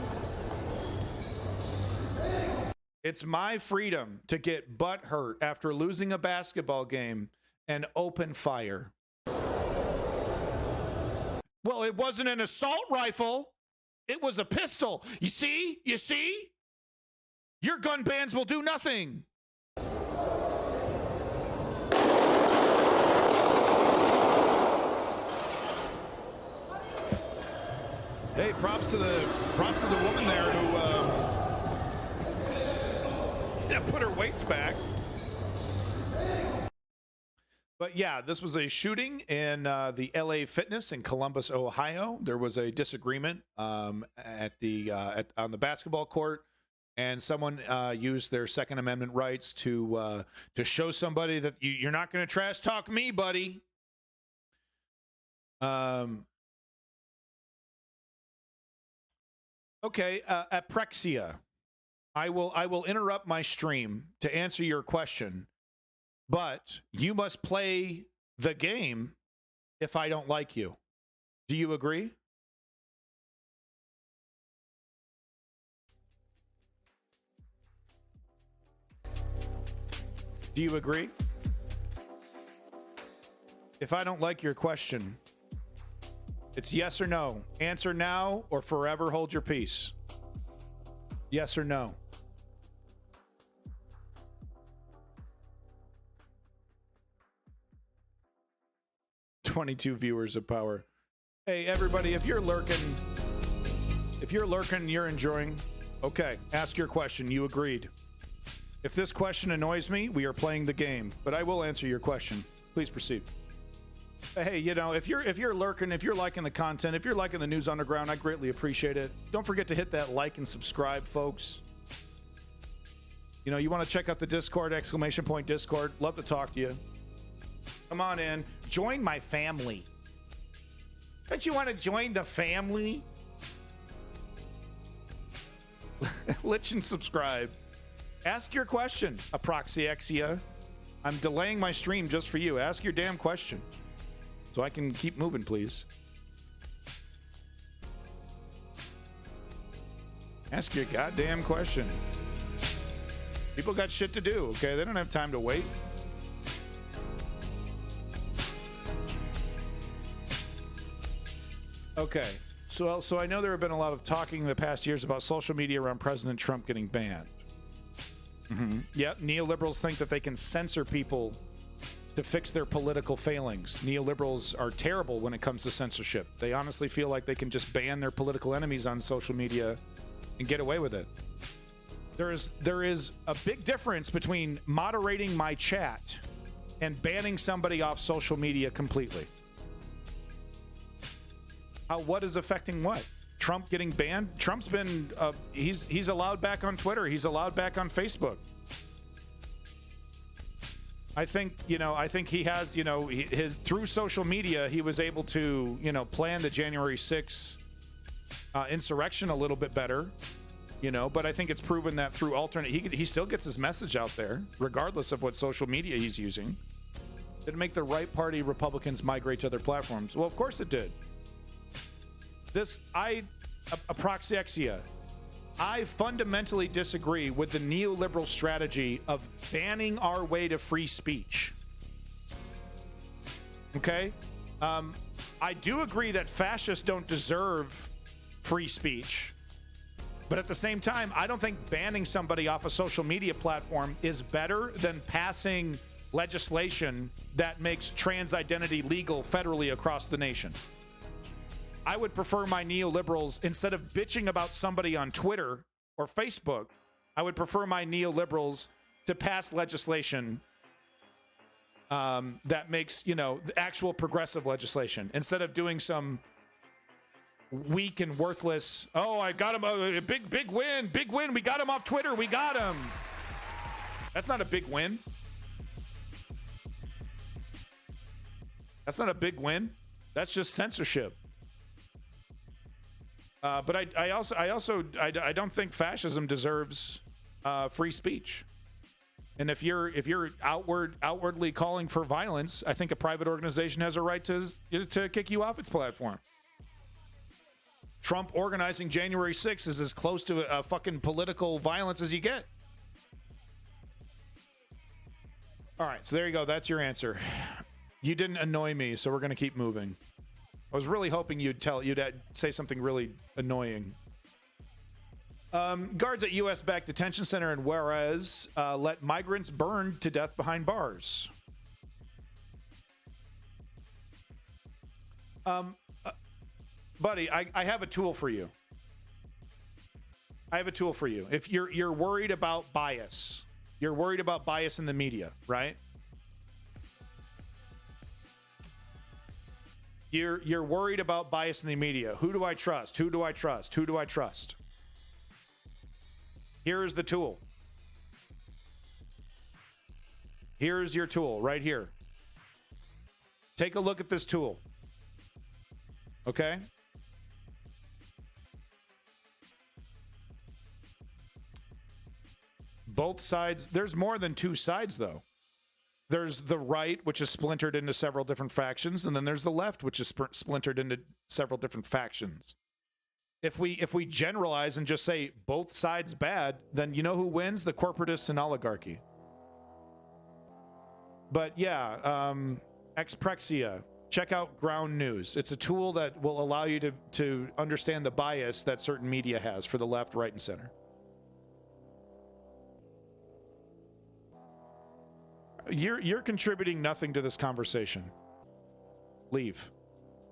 It's my freedom to get butt hurt after losing a basketball game and open fire. Well, it wasn't an assault rifle. It was a pistol. You see? Your gun bans will do nothing. Hey, props to the woman there who put her weights back. But yeah, this was a shooting in the LA Fitness in Columbus, Ohio. There was a disagreement on the basketball court, and someone used their Second Amendment rights to show somebody that you're not going to trash talk me, buddy. Okay, Aprexia, I will interrupt my stream to answer your question, but you must play the game if I don't like you. Do you agree? Do you agree? If I don't like your question, it's yes or no. Answer now or forever hold your peace. Yes or no. $22 viewers of power. Hey, everybody, if you're lurking, you're enjoying. Okay, ask your question. You agreed. If this question annoys me, we are playing the game, but I will answer your question. Please proceed. Hey, if you're lurking, if you're liking the content, if you're liking the News Underground, I greatly appreciate it. Don't forget to hit that like and subscribe, folks. You want to check out the Discord, !Discord. Love to talk to you. Come on in. Join my family. Don't you want to join the family? Lich and subscribe. Ask your question, Aproxyexia. I'm delaying my stream just for you. Ask your damn question so I can keep moving, please. Ask your goddamn question. People got shit to do, okay? They don't have time to wait. Okay, so I know there have been a lot of talking in the past years about social media around President Trump getting banned. Yep, neoliberals think that they can censor people to fix their political failings. Neoliberals are terrible when it comes to censorship. They honestly feel like they can just ban their political enemies on social media and get away with it. There is a big difference between moderating my chat and banning somebody off social media completely. What is affecting what? Trump getting banned? Trump's been he's allowed back on Twitter. He's allowed back on Facebook. I think he has, his through social media, he was able to, plan the January 6th insurrection a little bit better, but I think it's proven that through he still gets his message out there, regardless of what social media he's using. Did it make the right party Republicans migrate to other platforms? Well, of course it did. Apraxia. I fundamentally disagree with the neoliberal strategy of banning our way to free speech. Okay? I do agree that fascists don't deserve free speech. But at the same time, I don't think banning somebody off a social media platform is better than passing legislation that makes trans identity legal federally across the nation. I would prefer my neoliberals, instead of bitching about somebody on Twitter or Facebook, I would prefer my neoliberals to pass legislation that makes, actual progressive legislation, instead of doing some weak and worthless, I got him, a big win, we got him off Twitter, we got him. That's not a big win. That's not a big win. That's just censorship. But I also don't think fascism deserves free speech. And if you're outwardly calling for violence, I think a private organization has a right to kick you off its platform. Trump organizing January 6th is as close to a fucking political violence as you get. All right, so there you go. That's your answer. You didn't annoy me, so we're going to keep moving. I was really hoping you'd say something really annoying. Guards at U.S.-backed detention center in Juarez let migrants burn to death behind bars. Buddy, I have a tool for you. If you're worried about bias, you're worried about bias in the media, right? You're worried about bias in the media. Who do I trust? Who do I trust? Who do I trust? Here's the tool. Here's your tool right here. Take a look at this tool. Okay? Both sides. There's more than two sides, though. There's the right, which is splintered into several different factions, and then there's the left, which is splintered into several different factions. If we generalize and just say both sides bad, then you know who wins? The corporatists and oligarchy. But yeah, Exprexia. Check out Ground News. It's a tool that will allow you to understand the bias that certain media has for the left, right, and center. You're contributing nothing to this conversation. Leave.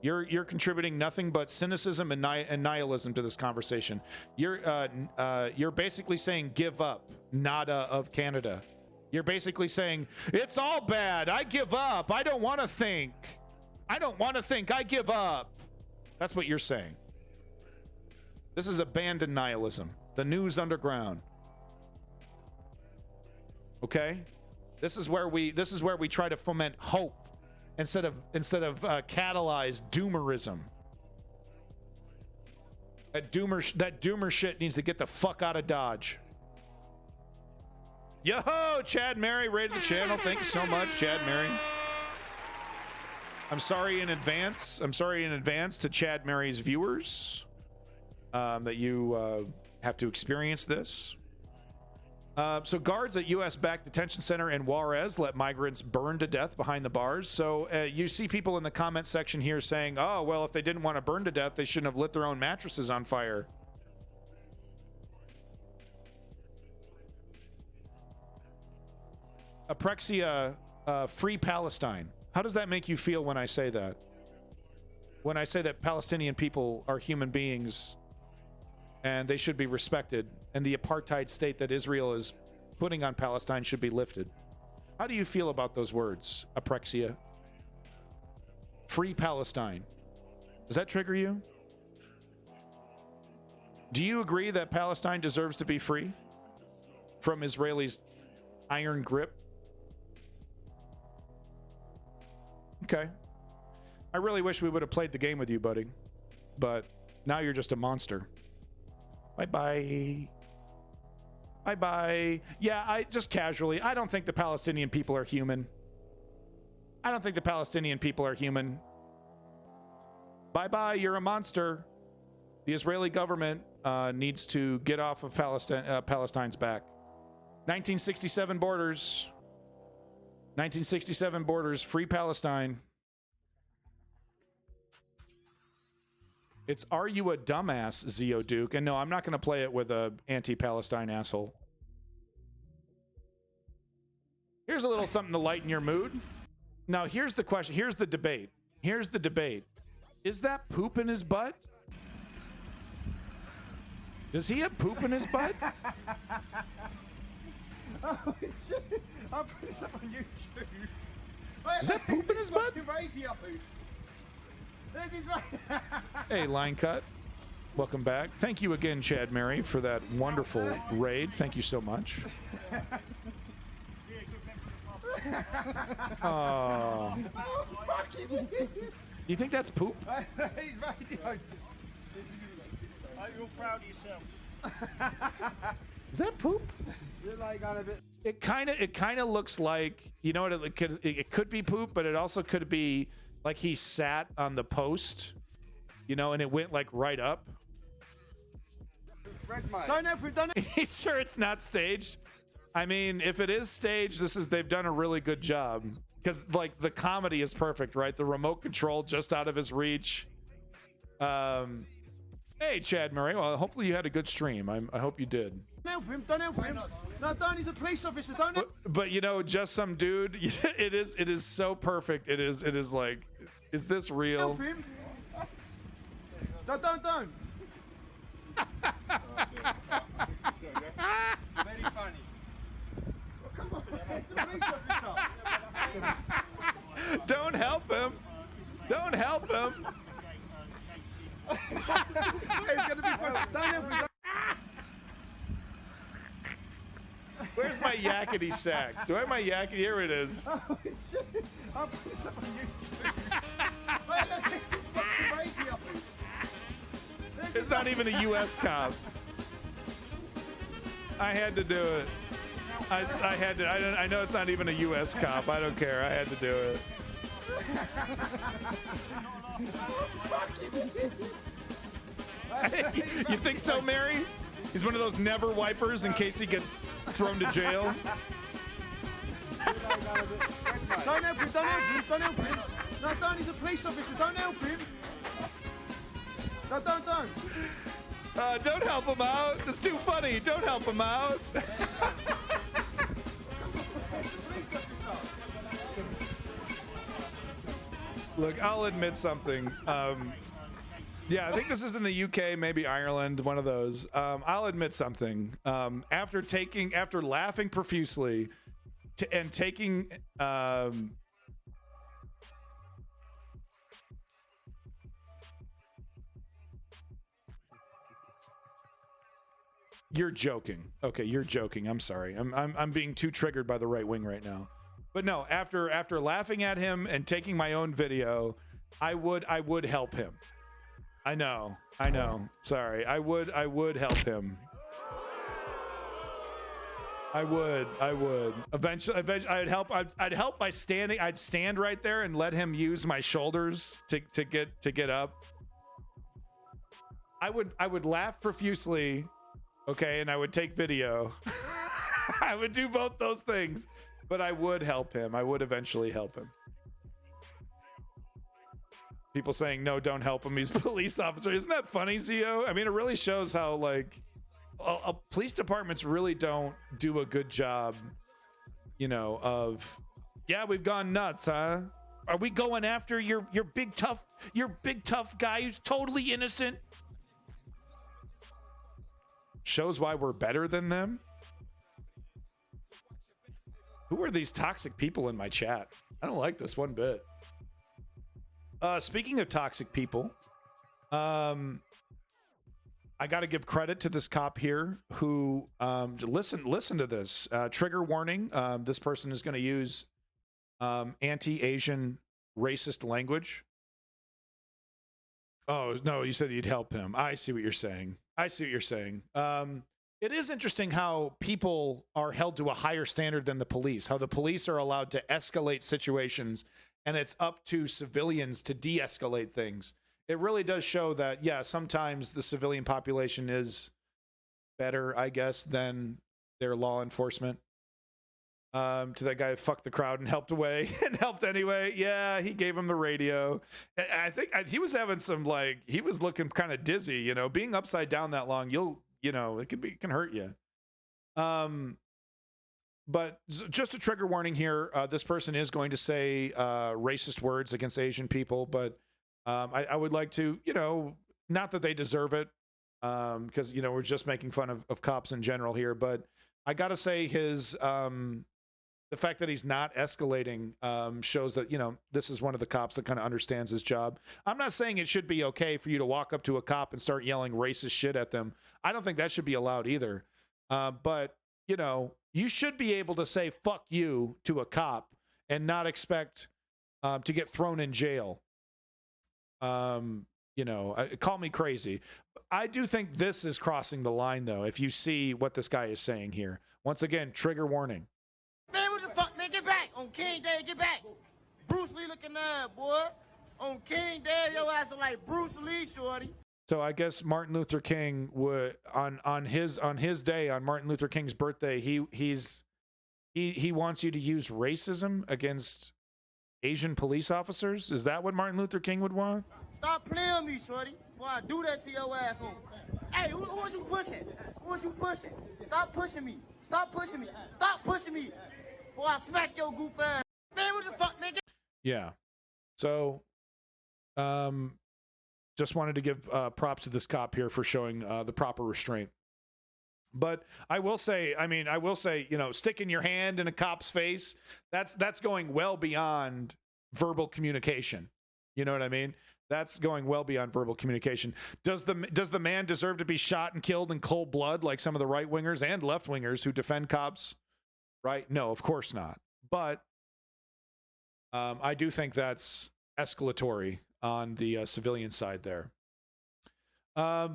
You're contributing nothing but cynicism and nihilism to this conversation. You're basically saying give up, nada of Canada. You're basically saying it's all bad. I give up. I don't want to think. I give up. That's what you're saying. This is abandoned nihilism. The news underground. Okay? This is where we try to foment hope instead of catalyze doomerism. That doomer shit needs to get the fuck out of Dodge. Yo, Chad Mary rated the channel. Thank you so much, Chad Mary. I'm sorry in advance to Chad Mary's viewers that you have to experience this. So guards at U.S.-backed detention center in Juarez let migrants burn to death behind the bars. So you see people in the comment section here saying, oh, well, if they didn't want to burn to death, they shouldn't have lit their own mattresses on fire. Aprexia, free Palestine. How does that make you feel when I say that? When I say that Palestinian people are human beings and they should be respected, and the apartheid state that Israel is putting on Palestine should be lifted. How do you feel about those words, Aprexia? Free Palestine. Does that trigger you? Do you agree that Palestine deserves to be free from Israelis' iron grip? Okay. I really wish we would have played the game with you, buddy. But now you're just a monster. Bye-bye. Bye-bye. Yeah, I just casually, I don't think the Palestinian people are human. I don't think the Palestinian people are human. Bye-bye, you're a monster. The Israeli government needs to get off of Palestine's back. 1967 borders. 1967 borders, free Palestine. It's Are You a Dumbass, Zeo Duke? And no, I'm not going to play it with a anti-Palestine asshole. Here's a little something to lighten your mood. Now, here's the question. Here's the debate. Here's the debate. Is that poop in his butt? Does he have poop in his butt? Oh, shit. I'll put this up on YouTube. Is that poop in his butt? Hey, Line Cut. Welcome back. Thank you again, Chad Mary, for that wonderful raid. Thank you so much. Oh. You think that's poop? You're proud of yourself. Is that poop? It kind of looks like, you know what, it could be poop, but it also could be like he sat on the post, you know, and it went like right up. Don't open, don't open. He's sure it's not staged. I mean, if it is staged, they've done a really good job, because like the comedy is perfect, right? The remote control just out of his reach. Hey, Chad Murray. Well, hopefully you had a good stream. I hope you did. Don't help him. Don't help him. No, don't. He's a police officer. Don't help. But you know, just some dude. It is so perfect. It is like, is this real? Help him. Don't. Very funny. Come on. The police officer. Don't help him. Don't help him. It's gonna be fun. Don't help him. Where's my yakety sax? Do I have my yakety? Here it is. Oh, shit. I'll put this up on YouTube. Wait, look, this is fucking radio. It's not even a U.S. cop. I had to do it. I had to. I know it's not even a U.S. cop. I don't care. I had to do it. You think so, Mary? He's one of those never wipers in case he gets thrown to jail. Don't help him. Don't help him. Don't help him. No, don't. He's a police officer. Don't help him. No, don't. Don't help him out. It's too funny. Don't help him out. Look, I'll admit something. Yeah, I think this is in the UK, maybe Ireland, one of those. I'll admit something. After laughing profusely and taking You're joking. Okay, you're joking. I'm sorry. I'm being too triggered by the right wing right now. But no, after laughing at him and taking my own video, I would help him. I know. Sorry. I would help him. I would. Eventually I'd help by standing. I'd stand right there and let him use my shoulders to get up. I would laugh profusely, okay, and I would take video. I would do both those things, but I would help him. I would eventually help him. People saying, no, don't help him. He's a police officer. Isn't that funny, Zio? I mean, it really shows how, like, police departments really don't do a good job of, yeah, we've gone nuts, huh? Are we going after your big tough guy who's totally innocent? Shows why we're better than them. Who are these toxic people in my chat? I don't like this one bit. Speaking of toxic people, I got to give credit to this cop here who listen to this. Trigger warning. This person is going to use anti-Asian racist language. Oh, no, you said you'd help him. I see what you're saying. It is interesting how people are held to a higher standard than the police, how the police are allowed to escalate situations, and it's up to civilians to de-escalate things. It really does show that, yeah, sometimes the civilian population is better, I guess, than their law enforcement. To that guy who fucked the crowd and helped away and helped anyway. Yeah, he gave him the radio. I think he was having some, like, he was looking kind of dizzy, being upside down that long, it can hurt you. But just a trigger warning here. This person is going to say racist words against Asian people, but I would like to, not that they deserve it, because, we're just making fun of cops in general here, but I got to say the fact that he's not escalating shows that, this is one of the cops that kind of understands his job. I'm not saying it should be okay for you to walk up to a cop and start yelling racist shit at them. I don't think that should be allowed either. But, you should be able to say fuck you to a cop and not expect to get thrown in jail. Call me crazy. I do think this is crossing the line, though, if you see what this guy is saying here. Once again, trigger warning. Man, what the fuck, man? Get back. On King Day, get back. Bruce Lee looking at, boy. On King Day, your ass is like Bruce Lee, shorty. So I guess Martin Luther King would on his day, on Martin Luther King's birthday, he wants you to use racism against Asian police officers. Is that what Martin Luther King would want? Stop playing with me, shorty, before I do that to your ass. Hey, who was you pushing? Who was you pushing? Stop pushing me. Stop pushing me. Stop pushing me. Before I smack your goof ass. Man, what the fuck, nigga? Yeah. So, just wanted to give props to this cop here for showing the proper restraint. But I will say, sticking your hand in a cop's face, that's going well beyond verbal communication. You know what I mean? That's going well beyond verbal communication. Does the man deserve to be shot and killed in cold blood like some of the right wingers and left wingers who defend cops? Right? No, of course not. But I do think that's escalatory on the civilian side there. I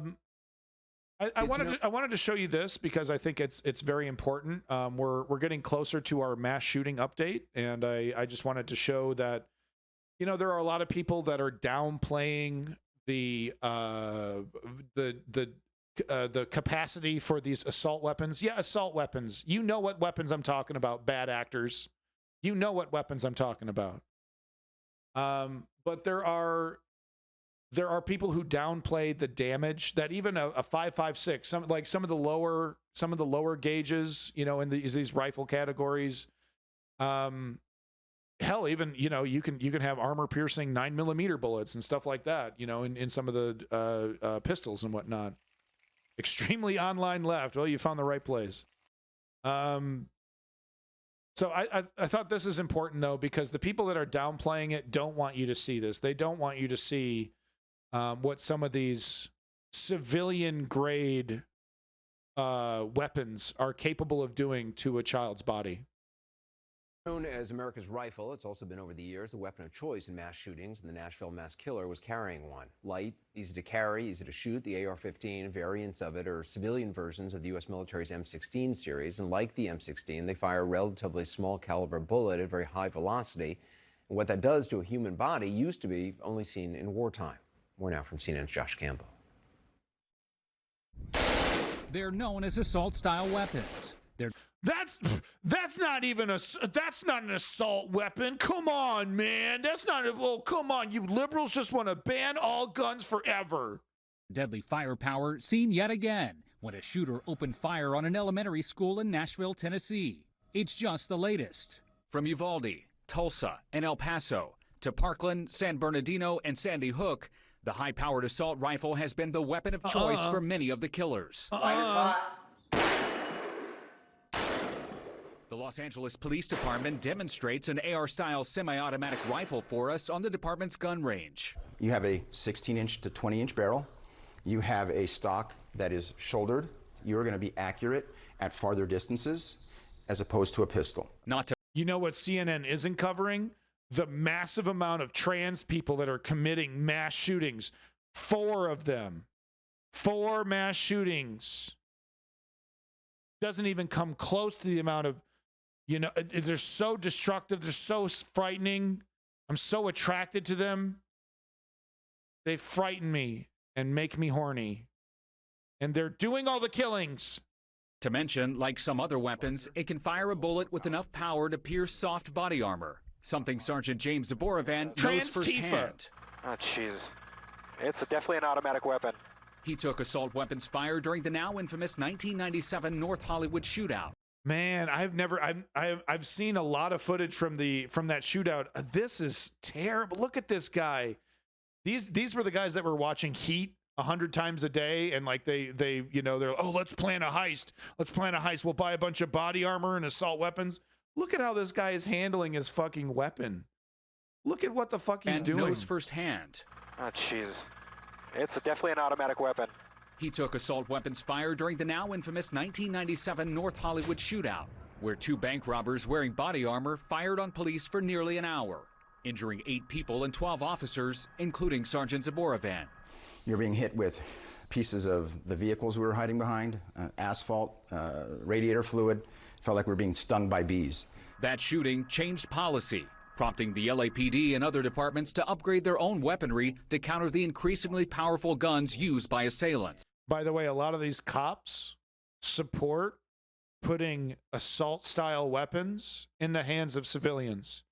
wanted to show you this because I think it's very important. We're getting closer to our mass shooting update, and I just wanted to show that there are a lot of people that are downplaying the capacity for these assault weapons. Yeah, assault weapons. You know what weapons I'm talking about, bad actors. You know what weapons I'm talking about. But there are people who downplay the damage that even a 5.56, some of the lower gauges, in these rifle categories. Hell, even you can have armor piercing 9mm bullets and stuff like that. In some of the pistols and whatnot. Extremely online left. Well, you found the right place. So I thought this is important, though, because the people that are downplaying it don't want you to see this. They don't want you to see what some of these civilian-grade weapons are capable of doing to a child's body. Known as America's rifle, it's also been over the years the weapon of choice in mass shootings, and the Nashville mass killer was carrying one. Light, easy to carry, easy to shoot, the AR-15 variants of it are civilian versions of the U.S. military's M16 series, and like the M16, they fire a relatively small caliber bullet at very high velocity. And what that does to a human body used to be only seen in wartime. More now from CNN's Josh Campbell. They're known as assault-style weapons. That's not an assault weapon. Come on, man. Come on. You liberals just want to ban all guns forever. Deadly firepower seen yet again when a shooter opened fire on an elementary school in Nashville, Tennessee. It's just the latest. From Uvalde, Tulsa, and El Paso to Parkland, San Bernardino, and Sandy Hook, the high-powered assault rifle has been the weapon of choice for many of the killers. The Los Angeles Police Department demonstrates an AR-style semi-automatic rifle for us on the department's gun range. You have a 16-inch to 20-inch barrel. You have a stock that is shouldered. You are going to be accurate at farther distances as opposed to a pistol. You know what CNN isn't covering? The massive amount of trans people that are committing mass shootings. 4 of them. 4 mass shootings. Doesn't even come close to the amount of, they're so destructive. They're so frightening. I'm so attracted to them. They frighten me and make me horny. And they're doing all the killings. To mention, like some other weapons, it can fire a bullet with enough power to pierce soft body armor. Something Sergeant James Zaborovan knows firsthand. Oh, Jesus. It's definitely an automatic weapon. He took assault weapons fire during the now infamous 1997 North Hollywood shootout. Man, I've seen a lot of footage from that shootout. This is terrible. Look at this guy. These were the guys that were watching Heat 100 times a day, and like they're let's plan a heist. Let's plan a heist. We'll buy a bunch of body armor and assault weapons. Look at how this guy is handling his fucking weapon. Look at what the fuck he's doing. Knows firsthand. Oh, Jesus. It's definitely an automatic weapon. He took assault weapons fire during the now infamous 1997 North Hollywood shootout, where 2 bank robbers wearing body armor fired on police for nearly an hour, injuring 8 people and 12 officers, including Sergeant Zaborovan. You're being hit with pieces of the vehicles we were hiding behind, asphalt, radiator fluid. Felt like we were being stung by bees. That shooting changed policy, prompting the LAPD and other departments to upgrade their own weaponry to counter the increasingly powerful guns used by assailants. By the way, a lot of these cops support putting assault-style weapons in the hands of civilians.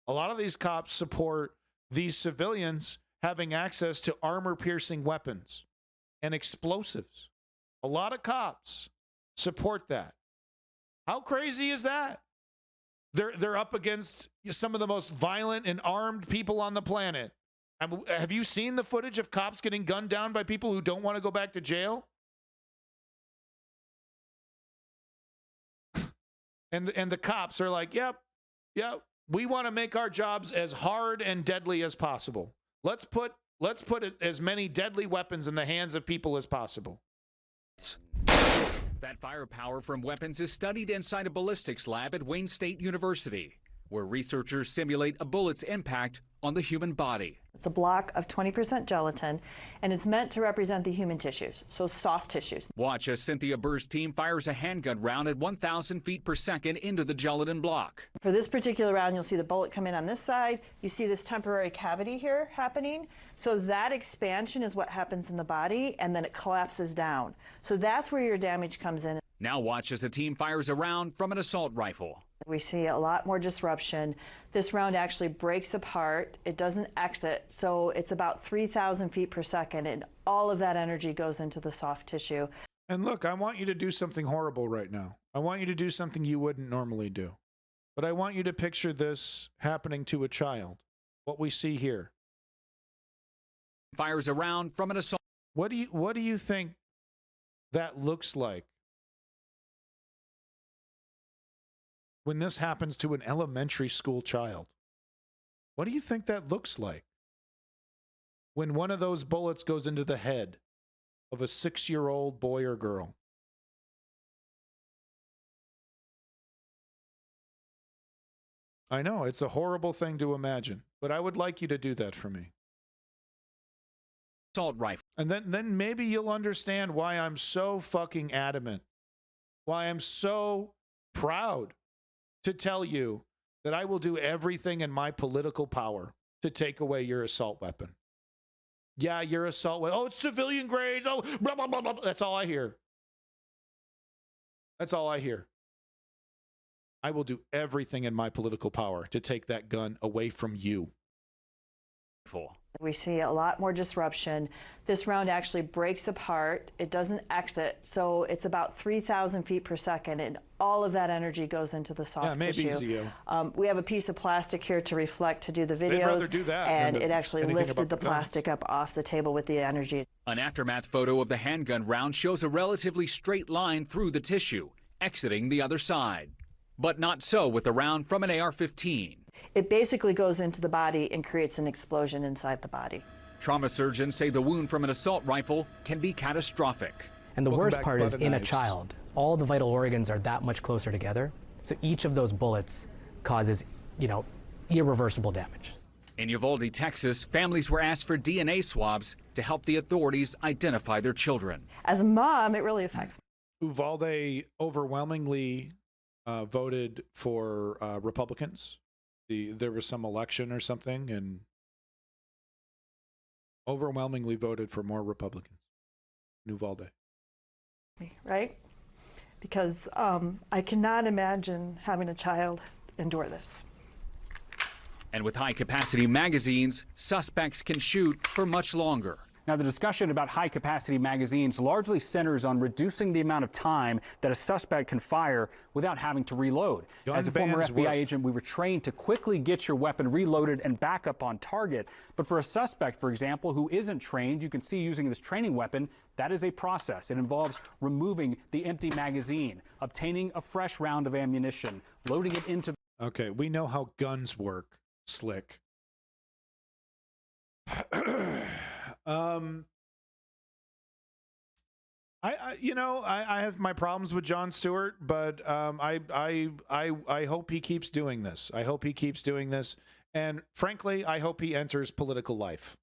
A lot of these cops support these civilians having access to armor-piercing weapons and explosives. A lot of cops support that. How crazy is that? They're up against some of the most violent and armed people on the planet. Have you seen the footage of cops getting gunned down by people who don't want to go back to jail? And the cops are like, yep, we want to make our jobs as hard and deadly as possible. Let's put as many deadly weapons in the hands of people as possible. That firepower from weapons is studied inside a ballistics lab at Wayne State University, where researchers simulate a bullet's impact on the human body. It's a block of 20% gelatin, and it's meant to represent the human tissues, so soft tissues. Watch as Cynthia Burr's team fires a handgun round at 1,000 feet per second into the gelatin block. For this particular round, you'll see the bullet come in on this side. You see this temporary cavity here happening. So that expansion is what happens in the body, and then it collapses down. So that's where your damage comes in. Now watch as the team fires a round from an assault rifle. We see a lot more disruption. This round actually breaks apart. It doesn't exit, so it's about 3,000 feet per second, and all of that energy goes into the soft tissue. And look, I want you to do something horrible right now. I want you to do something you wouldn't normally do. But I want you to picture this happening to a child. What we see here. Fires a round from an assault. What do you think that looks like when this happens to an elementary school child? What do you think that looks like when one of those bullets goes into the head of a 6-year-old boy or girl? I know, it's a horrible thing to imagine, but I would like you to do that for me. Assault rifle. And then maybe you'll understand why I'm so fucking adamant, why I'm so proud to tell you that I will do everything in my political power to take away your assault weapon. Yeah, your assault weapon. Oh, it's civilian grades. Oh, blah, blah, blah, blah. That's all I hear. That's all I hear. I will do everything in my political power to take that gun away from you. We see a lot more disruption. This round actually breaks apart. It doesn't exit, so it's about 3,000 feet per second, and all of that energy goes into the soft tissue. Zio. We have a piece of plastic here to reflect to do the videos, They'd rather do that and than it actually anything lifted about the the guns. plastic up off the table with the energy. An aftermath photo of the handgun round shows a relatively straight line through the tissue, exiting the other side. But not so with the round from an AR-15. It basically goes into the body and creates an explosion inside the body. Trauma surgeons say the wound from an assault rifle can be catastrophic. And the worst part is in a child, all the vital organs are that much closer together. So each of those bullets causes, irreversible damage. In Uvalde, Texas, families were asked for DNA swabs to help the authorities identify their children. As a mom, it really affects me. Uvalde overwhelmingly voted for Republicans. There was some election or something, and overwhelmingly voted for more Republicans in Uvalde. Right? Because I cannot imagine having a child endure this. And with high-capacity magazines, suspects can shoot for much longer. Now, the discussion about high-capacity magazines largely centers on reducing the amount of time that a suspect can fire without having to reload. As a former FBI agent, we were trained to quickly get your weapon reloaded and back up on target. But for a suspect, for example, who isn't trained, you can see using this training weapon, that is a process. It involves removing the empty magazine, obtaining a fresh round of ammunition, loading it into... Okay, we know how guns work, Slick. I have my problems with Jon Stewart, but I hope he keeps doing this. I hope he keeps doing this, and frankly, I hope he enters political life.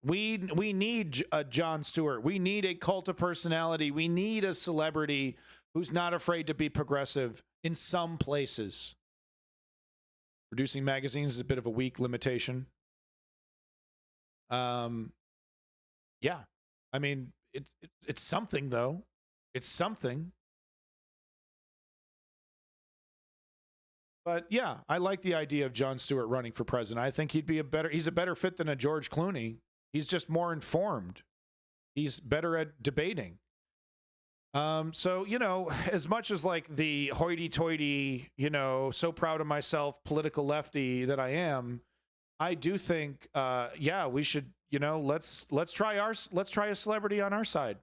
We need a Jon Stewart. We need a cult of personality. We need a celebrity who's not afraid to be progressive in some places. Reducing magazines is a bit of a weak limitation. Yeah, I mean, it's something, though. It's something. But yeah, I like the idea of Jon Stewart running for president. I think he's a better fit than a George Clooney. He's just more informed. He's better at debating. So, as much as like the hoity-toity, so proud of myself, political lefty that I am, I do think, we should, let's try a celebrity on our side.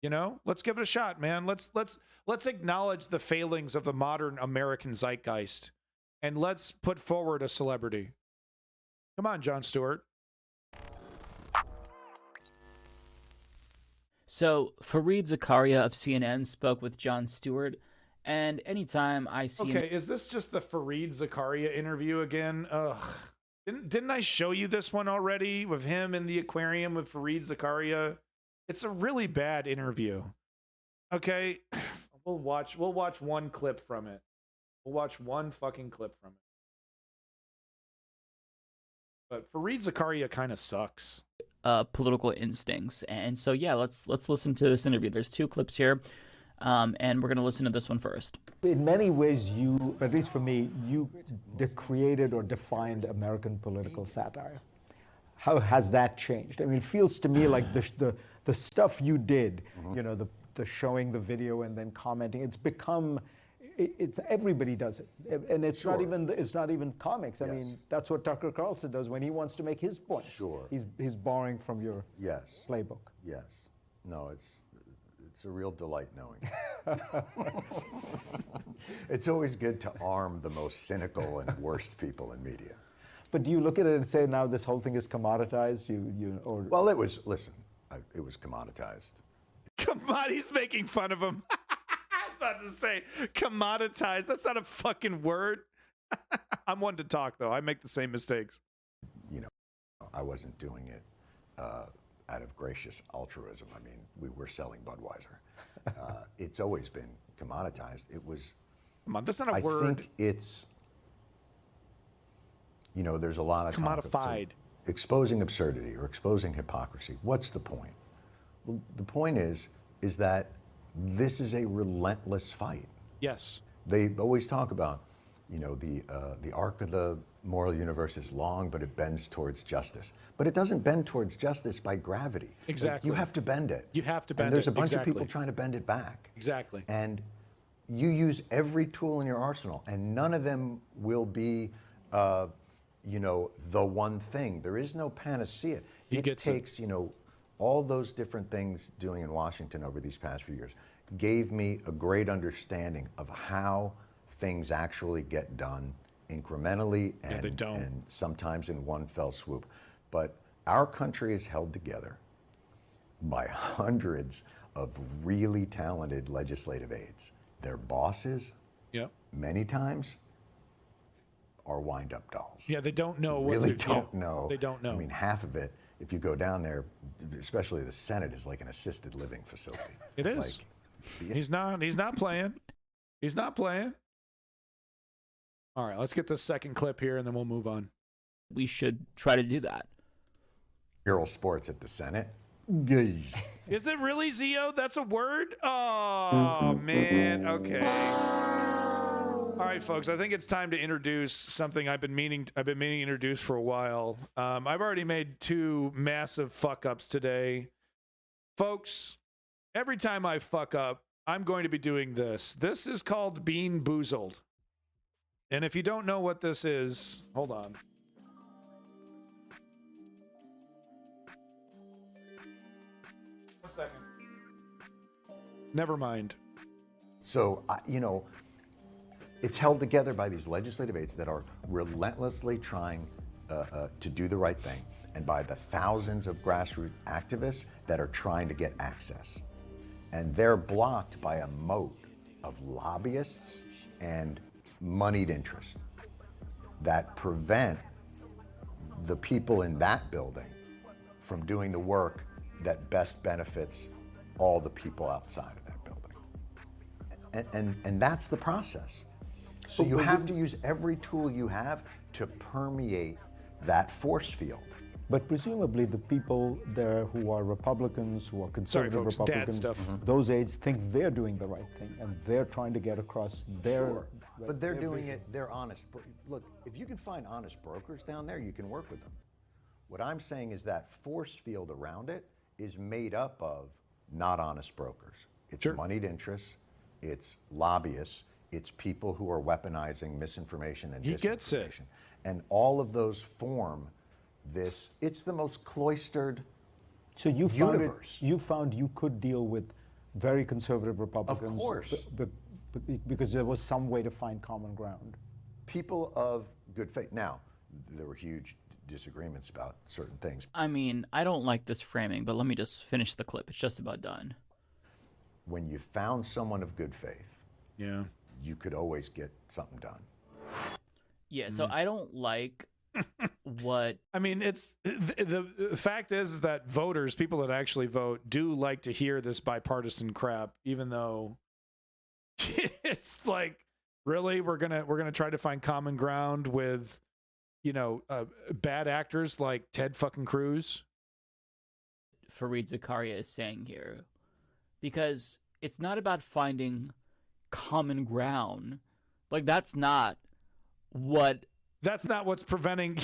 Let's give it a shot, man. Let's acknowledge the failings of the modern American zeitgeist, and let's put forward a celebrity. Come on, Jon Stewart. So Fareed Zakaria of CNN spoke with Jon Stewart, and anytime I see... Okay, is this just the Fareed Zakaria interview again? Ugh. Didn't I show you this one already with him in the aquarium with Fareed Zakaria? It's a really bad interview. Okay, we'll watch one clip from it. We'll watch one fucking clip from it. But Fareed Zakaria kind of sucks. Political instincts, and so yeah, let's listen to this interview. There's two clips here, and we're gonna listen to this one first. In many ways, you, at least for me, you created or defined American political satire. How has that changed? I mean, it feels to me like the stuff you did, the showing the video and then commenting, it's become, it's everybody does it, and it's not even comics. I mean, that's what Tucker Carlson does when he wants to make his points. Sure. He's borrowing from your playbook. Yes. No, it's a real delight knowing. It's always good to arm the most cynical and worst people in media. But do you look at it and say now this whole thing is commoditized? Well, it was commoditized. He's making fun of him. I was about to say commoditized. That's not a fucking word. I'm one to talk, though. I make the same mistakes. I wasn't doing it out of gracious altruism. I mean, we were selling Budweiser. It's always been commoditized. It was. Come on, that's not a word. I think it's. There's a lot of commodified. Exposing absurdity or exposing hypocrisy. What's the point? Well, the point is that this is a relentless fight. Yes. They always talk about you know, the arc of the moral universe is long, but it bends towards justice. But it doesn't bend towards justice by gravity. Exactly. You have to bend it. You have to bend it. And there's a bunch exactly. of people trying to bend it back. Exactly. And you use every tool in your arsenal, and none of them will be, you know, the one thing. There is no panacea. It takes, you know, all those different things doing in Washington over these past few years gave me a great understanding of how things actually get done incrementally and sometimes in one fell swoop. But our country is held together by hundreds of really talented legislative aides. Their bosses, many times, are wind-up dolls. Yeah, they don't know what really don't know. They don't know. I mean, half of it, if you go down there, especially the Senate, is like an assisted living facility. It is. Like, he's not playing. He's not playing. All right, let's get the second clip here, and then we'll move on. We should try to do that. Hero sports at the Senate. Is it really, Zio? That's a word? Oh, man. Okay. All right, folks. I think it's time to introduce something I've been meaning to introduce for a while. I've already made 2 massive fuck-ups today. Folks, every time I fuck up, I'm going to be doing this. This is called Bean Boozled. And if you don't know what this is, hold on. Second. Never mind. So, you know, it's held together by these legislative aides that are relentlessly trying to do the right thing, and by the thousands of grassroots activists that are trying to get access. And they're blocked by a moat of lobbyists and moneyed interests that prevent the people in that building from doing the work that best benefits all the people outside of that building. And that's the process. So you have to use every tool you have to permeate that force field. But presumably the people there who are Republicans, who are conservative Republicans, those aides think they're doing the right thing, and they're trying to get across their... Sure. But they're doing it, they're honest. Look, if you can find honest brokers down there, you can work with them. What I'm saying is that force field around it is made up of not honest brokers. It's moneyed interests, it's lobbyists, it's people who are weaponizing misinformation and disinformation. Gets it. And all of those form this, it's the most cloistered universe. You found you could deal with very conservative Republicans. Of course. Because there was some way to find common ground. People of good faith. Now, there were huge disagreements about certain things. I mean, I don't like this framing, but let me just finish the clip. It's just about done. When you found someone of good faith, you could always get something done. Yeah, so I don't like what... I mean, it's the fact is that voters, people that actually vote, do like to hear this bipartisan crap, even though it's like, really, we're gonna try to find common ground with, you know, bad actors like Ted fucking Cruz. Fareed Zakaria is saying here, because it's not about finding common ground. Like, that's not what's preventing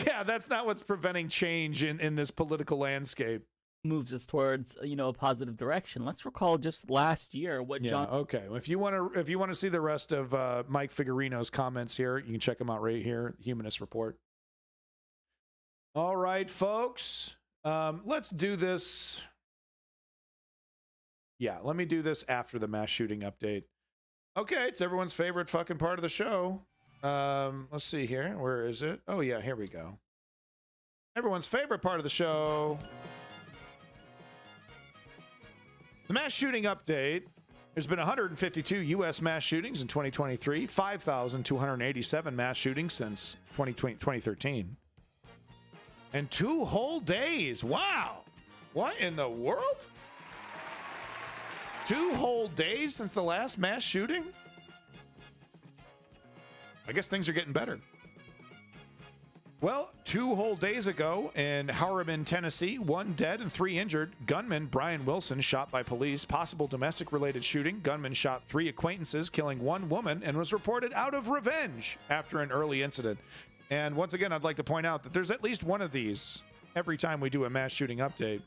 change in this political landscape. Moves us towards, you know, a positive direction. Let's recall just last year what John... Okay. If you want to see the rest of Mike Figurino's comments here, you can check them out right here, Humanist Report. All right, folks. Let's do this. Yeah, let me do this after the mass shooting update. Okay, it's everyone's favorite fucking part of the show. Let's see here. Where is it? Oh, yeah, here we go. Everyone's favorite part of the show. The mass shooting update. There's been 152 U.S. mass shootings in 2023, 5,287 mass shootings since 2013. And 2 whole days. Wow. What in the world? 2 whole days since the last mass shooting? I guess things are getting better. Well, 2 whole days ago in Harriman, Tennessee, 1 dead and 3 injured. Gunman Brian Wilson shot by police. Possible domestic-related shooting. Gunman shot 3 acquaintances, killing 1 woman, and was reported out of revenge after an early incident. And once again, I'd like to point out that there's at least one of these every time we do a mass shooting update.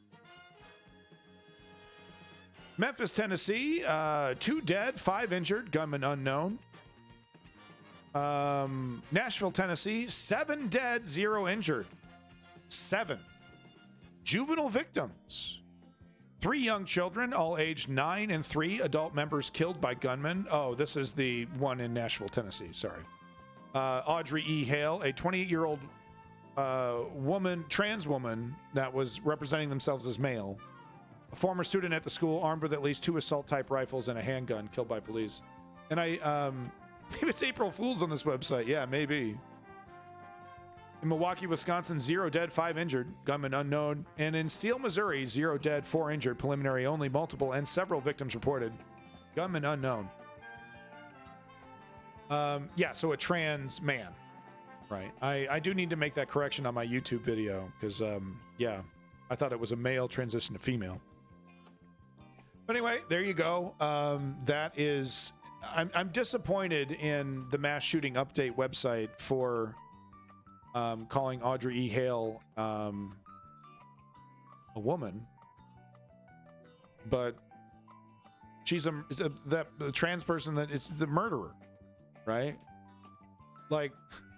Memphis, Tennessee, 2 dead, 5 injured. Gunman unknown. Nashville, Tennessee, 7 dead, 0 injured. 7 juvenile victims. 3 young children, all aged 9 and 3, adult members killed by gunmen. Oh, this is the one in Nashville, Tennessee. Sorry. Audrey E. Hale, a 28-year-old trans woman that was representing themselves as male. A former student at the school, armed with at least 2 assault-type rifles and a handgun, killed by police. And maybe it's April Fool's on this website. Yeah, maybe. In Milwaukee, Wisconsin, 0 dead, 5 injured. Gunman unknown. And in Steele, Missouri, 0 dead, 4 injured. Preliminary only, multiple, and several victims reported. Gunman unknown. Yeah, so a trans man. Right. I do need to make that correction on my YouTube video because, yeah, I thought it was a male transition to female. But anyway, there you go. That is... I'm disappointed in the mass shooting update website for calling Audrey E. Hale a woman, but she's the trans person that is the murderer, right? Like,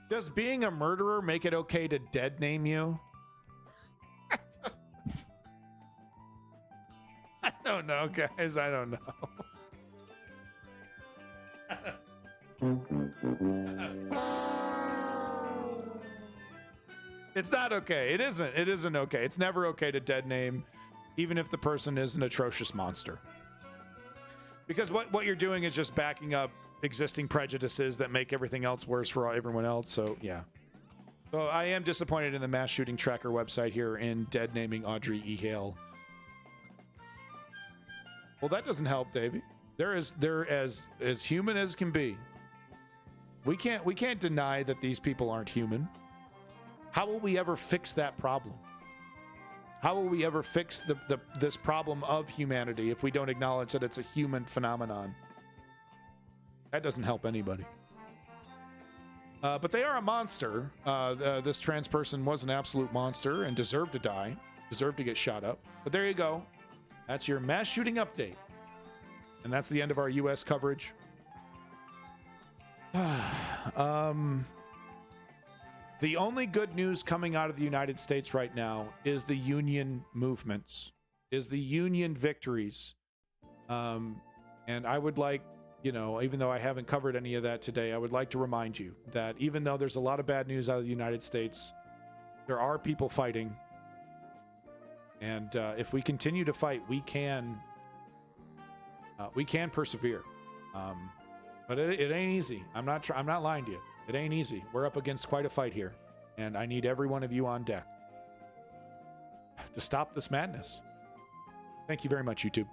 does being a murderer make it okay to dead name you? I don't know, guys. I don't know. It's not okay. It isn't okay. It's never okay to dead name, even if the person is an atrocious monster. Because what you're doing is just backing up existing prejudices that make everything else worse for everyone else. So yeah. So I am disappointed in the mass shooting tracker website here in dead naming Audrey E. Hale. Well, that doesn't help, Davey. They're as human as can be. We can't deny that these people aren't human. How will we ever fix that problem? How will we ever fix this problem of humanity if we don't acknowledge that it's a human phenomenon? That doesn't help anybody. But they are a monster. This trans person was an absolute monster and deserved to die, deserved to get shot up. But there you go. That's your mass shooting update. And that's the end of our U.S. coverage. The only good news coming out of the United States right now is the union movements, is the union victories. And I would like, even though I haven't covered any of that today, I would like to remind you that even though there's a lot of bad news out of the United States, there are people fighting. And if we continue to fight, we can persevere. But it ain't easy. I'm not lying to you. It ain't easy. We're up against quite a fight here, and I need every one of you on deck to stop this madness. Thank you very much, YouTube.